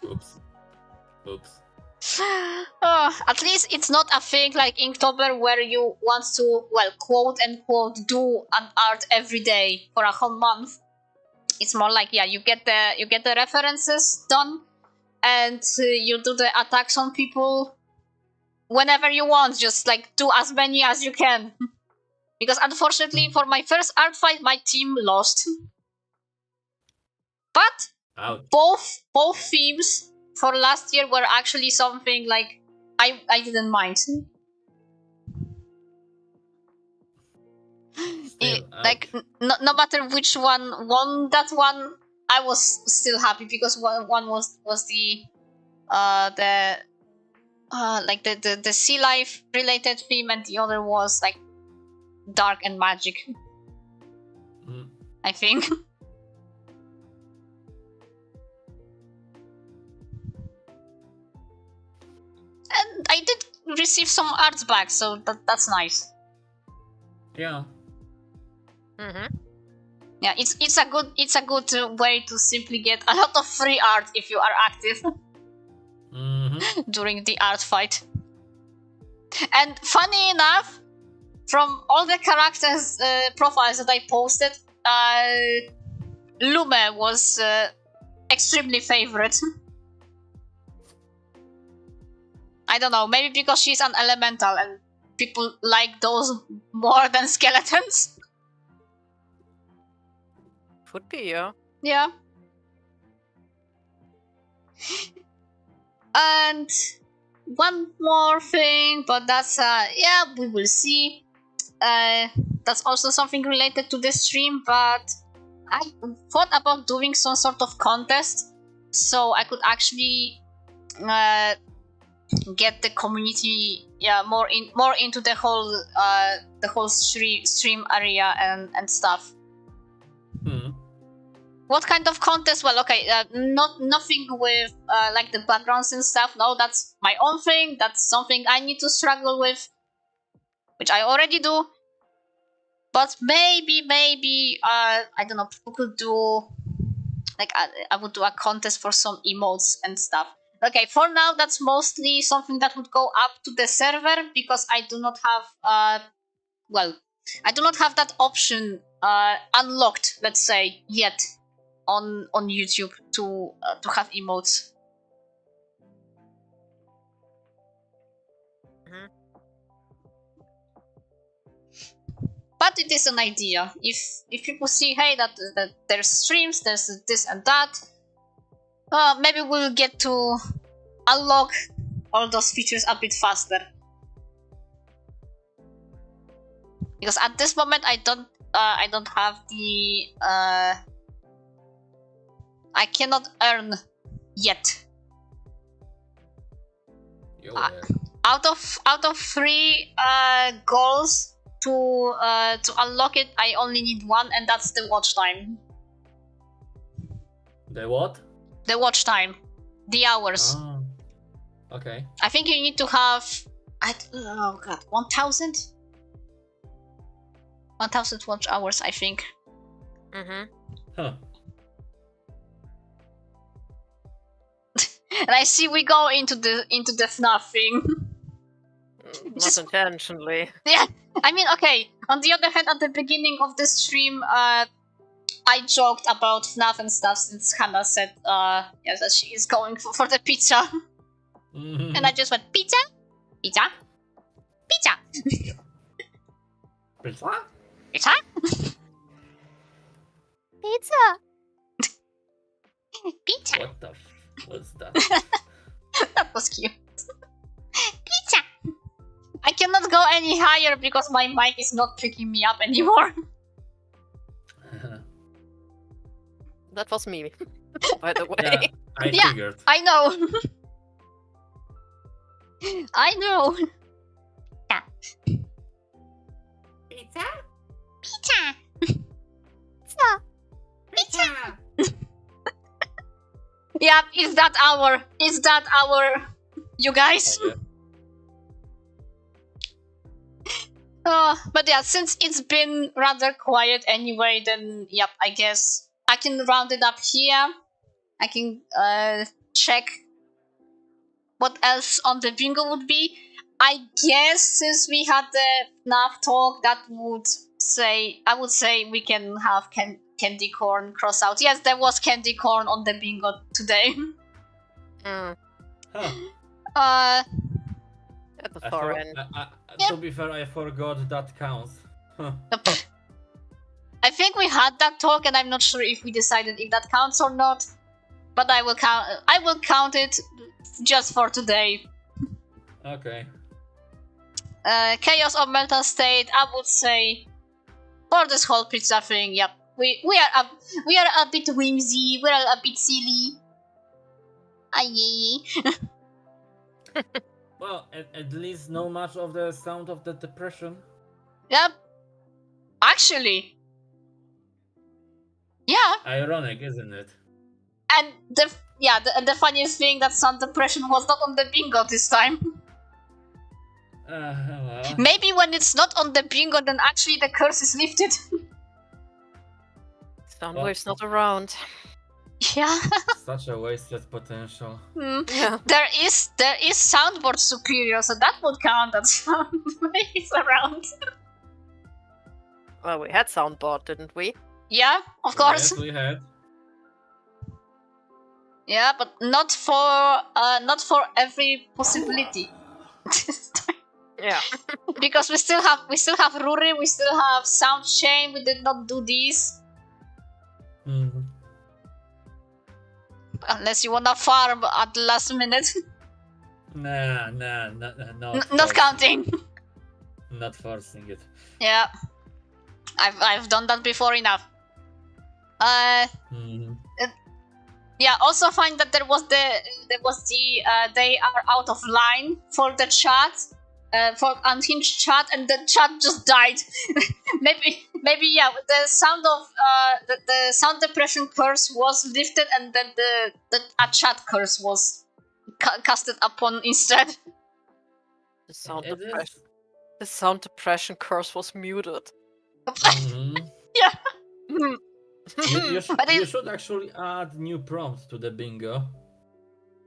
B: Oops.
A: At least it's not a thing like Inktober where you want to, well, quote unquote, do an art every day for a whole month. It's more like, yeah, you get the references done, and you do the attacks on people whenever you want. Just like do as many as you can. Because unfortunately, for my first Art Fight, my team lost. But both themes for last year were actually something like I didn't mind. No matter which one won that one, I was still happy, because one was the sea life related theme, and the other was like dark and magic. I think. And I did receive some arts back, so that's nice.
B: Yeah.
A: Yeah, it's a good way to simply get a lot of free art if you are active during the art fight. And funny enough, from all the characters profiles that I posted, Lume was extremely favorite. I don't know, maybe because she's an elemental and people like those more than skeletons.
E: Could be, yeah.
A: Yeah. And one more thing, but that's yeah, we will see. That's also something related to this stream, but I thought about doing some sort of contest so I could actually get the community more into the whole stream area and stuff. What kind of contest? Well, okay, nothing with like the backgrounds and stuff. No, that's my own thing. That's something I need to struggle with, which I already do. But maybe I don't know. People could do like I would do a contest for some emotes and stuff. Okay, for now that's mostly something that would go up to the server because I do not have I do not have that option unlocked, let's say, yet on YouTube to have emotes. But it is an idea. If people see, hey, that there's streams, there's this and that, maybe we'll get to unlock all those features a bit faster. Because at this moment I don't have the I cannot earn yet. Out of 3 goals to unlock it, I only need 1, and that's the watch time.
B: The what?
A: The watch time, the hours.
B: Oh. Okay.
A: I think you need to have 1,000 watch hours, I think.
B: Huh.
A: And I see we go into the FNAF thing.
E: Not intentionally.
A: Yeah, I mean, okay. On the other hand, at the beginning of the stream, I joked about FNAF and stuff since Hannah said, yes, that she is going for the pizza. And I just went, pizza? Pizza? Pizza!
B: Pizza?
A: Pizza?
F: Pizza!
A: Pizza!
B: What the what's that?
A: That was cute. Pizza! I cannot go any higher because my mic is not picking me up anymore.
E: That was me, by the way.
B: Yeah, I
A: Yeah.
B: figured.
A: I know. I know.
F: Pizza?
A: Pizza!
F: Pizza! Pizza!
A: Yeah, is that our you guys?
B: Oh, yeah.
A: But yeah, since it's been rather quiet anyway, then yep, I guess I can round it up here. I can check what else on the bingo would be. I guess since we had the FNAF talk, that would say I would say we can have candy corn cross out. Yes, there was candy corn on the bingo today.
E: Mm.
B: Huh.
E: At the far end.
B: To be fair, I forgot that counts. Huh.
A: I think we had that talk, and I'm not sure if we decided if that counts or not. But I will count it just for today.
B: Okay.
A: Chaos of mental state, I would say, for this whole pizza thing. Yep, we are a bit whimsy. We are a bit silly. Aye.
B: Well, at least no much of the sound of the depression.
A: Yep. Actually. Yeah.
B: Ironic, isn't it?
A: And the funniest thing that sound depression was not on the bingo this time.
B: Well.
A: Maybe when it's not on the bingo, then actually the curse is lifted.
E: Soundwave's not around.
A: Yeah.
B: Such a wasted potential.
E: Yeah.
A: There is soundboard superior, so that would count as Soundwave around.
E: Well, we had soundboard, didn't we?
A: Yeah, of course.
B: Yes, we had.
A: Yeah, but not for every possibility.
E: Yeah.
A: Because we still have Ruri, we still have Sound Chain. We did not do these.
B: Mhm.
A: Unless you wanna farm at the last minute.
B: Nah, no.
A: Not counting.
B: Not forcing it.
A: Yeah. I've done that before enough.
B: Mhm.
A: Yeah, also find that there was the they are out of line for the chat. For unhinged chat, and the chat just died. maybe yeah. The sound of the sound depression curse was lifted, and then the chat curse was casted upon instead.
E: The sound
B: It
E: depression.
B: is.
E: The sound depression curse was muted.
B: Mhm.
A: Yeah. But
B: You should actually add new prompts to the bingo.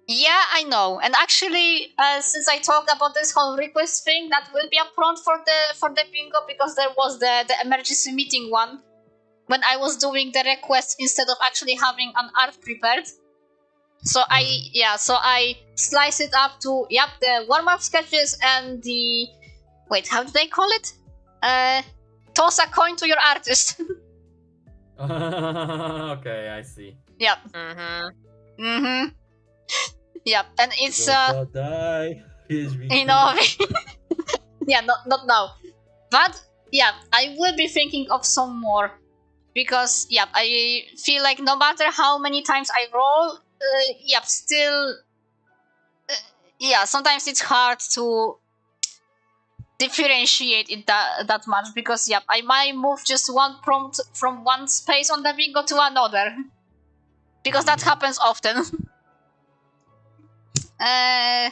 A: Yeah, I know. And actually, since I talked about this whole request thing, that will be a prompt for the bingo, because there was the emergency meeting one when I was doing the request instead of actually having an art prepared. So I slice it up to the warm-up sketches and the how do they call it? Toss a coin to your artist.
B: Okay, I see.
A: Yep.
E: Mm-hmm.
A: Yep, and it's
B: die.
A: you know, yeah, not now, but yeah, I will be thinking of some more, because I feel like no matter how many times I roll, still, sometimes it's hard to differentiate it that much, because I might move just one prompt from one space on the bingo to another, because that happens often. Yeah,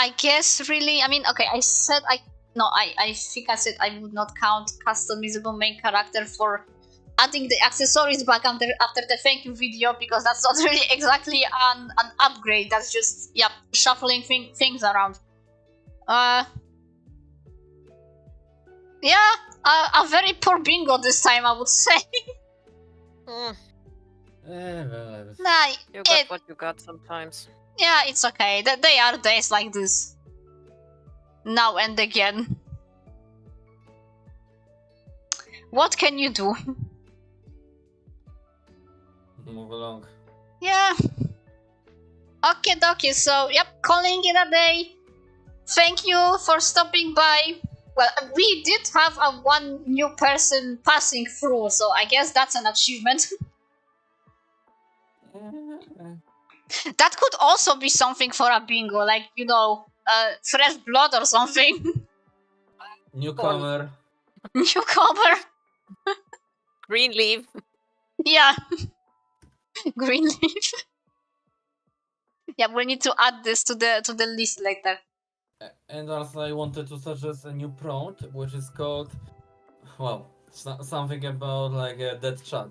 A: I guess really. I mean, okay, I think I said I would not count customizable main character for adding the accessories back after the thank you video, because that's not really exactly an upgrade. That's just shuffling things around. Yeah, a very poor bingo this time, I would say.
B: Well,
A: Nah,
E: You got what you got sometimes.
A: yeah, it's okay. They are days like this. Now and again. What can you do?
B: move along.
A: Yeah. Okay, dokie. So, calling it a day. Thank you for stopping by. Well, we did have one new person passing through, so I guess that's an achievement. That could also be something for a bingo, like, fresh blood or something.
B: Newcomer.
A: Newcomer.
E: Green leaf.
A: Yeah. Green leaf. Yeah, we need to add this to the list later.
B: And also I wanted to suggest a new prompt, which is called, well, something about like a dead chat.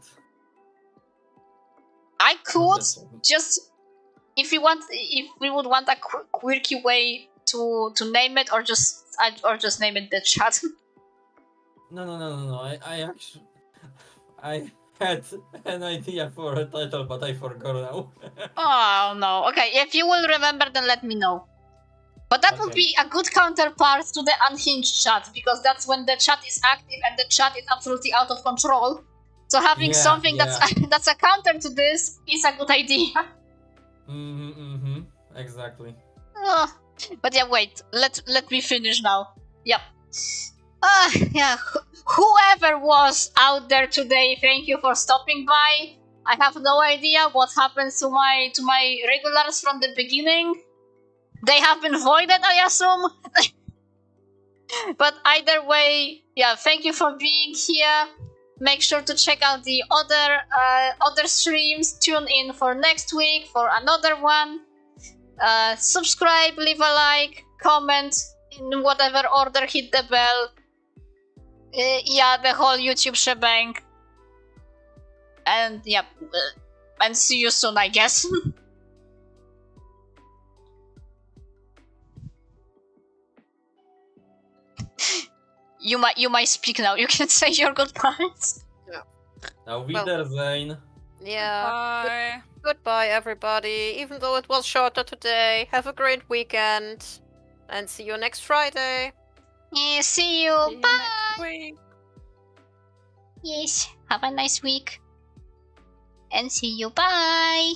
A: I could just, if we would want a quirky way to name it, or just name it dead chat.
B: No. I had an idea for a title, but I forgot now.
A: Oh no. Okay, if you will remember, then let me know. But that would be a good counterpart to the unhinged chat, because that's when the chat is active and the chat is absolutely out of control. So having something that's a counter to this is a good idea.
B: Exactly.
A: But wait. Let me finish now. Yep. Whoever was out there today, thank you for stopping by. I have no idea what happened to my regulars from the beginning. They have been voided, I assume. But either way, thank you for being here. Make sure to check out the other streams. Tune in for next week for another one. Subscribe, leave a like, comment in whatever order, hit the bell. Yeah, the whole YouTube shebang. And yeah, and see you soon, I guess. You might speak now. You can say your goodbyes.
B: Auf Wiedersehen.
E: Yeah.
C: Bye.
E: Goodbye, everybody. Even though it was shorter today, have a great weekend. And see you next Friday.
A: Yeah, see you.
C: See you
A: Bye.
C: next week.
A: Yes, have a nice week. And see you. Bye.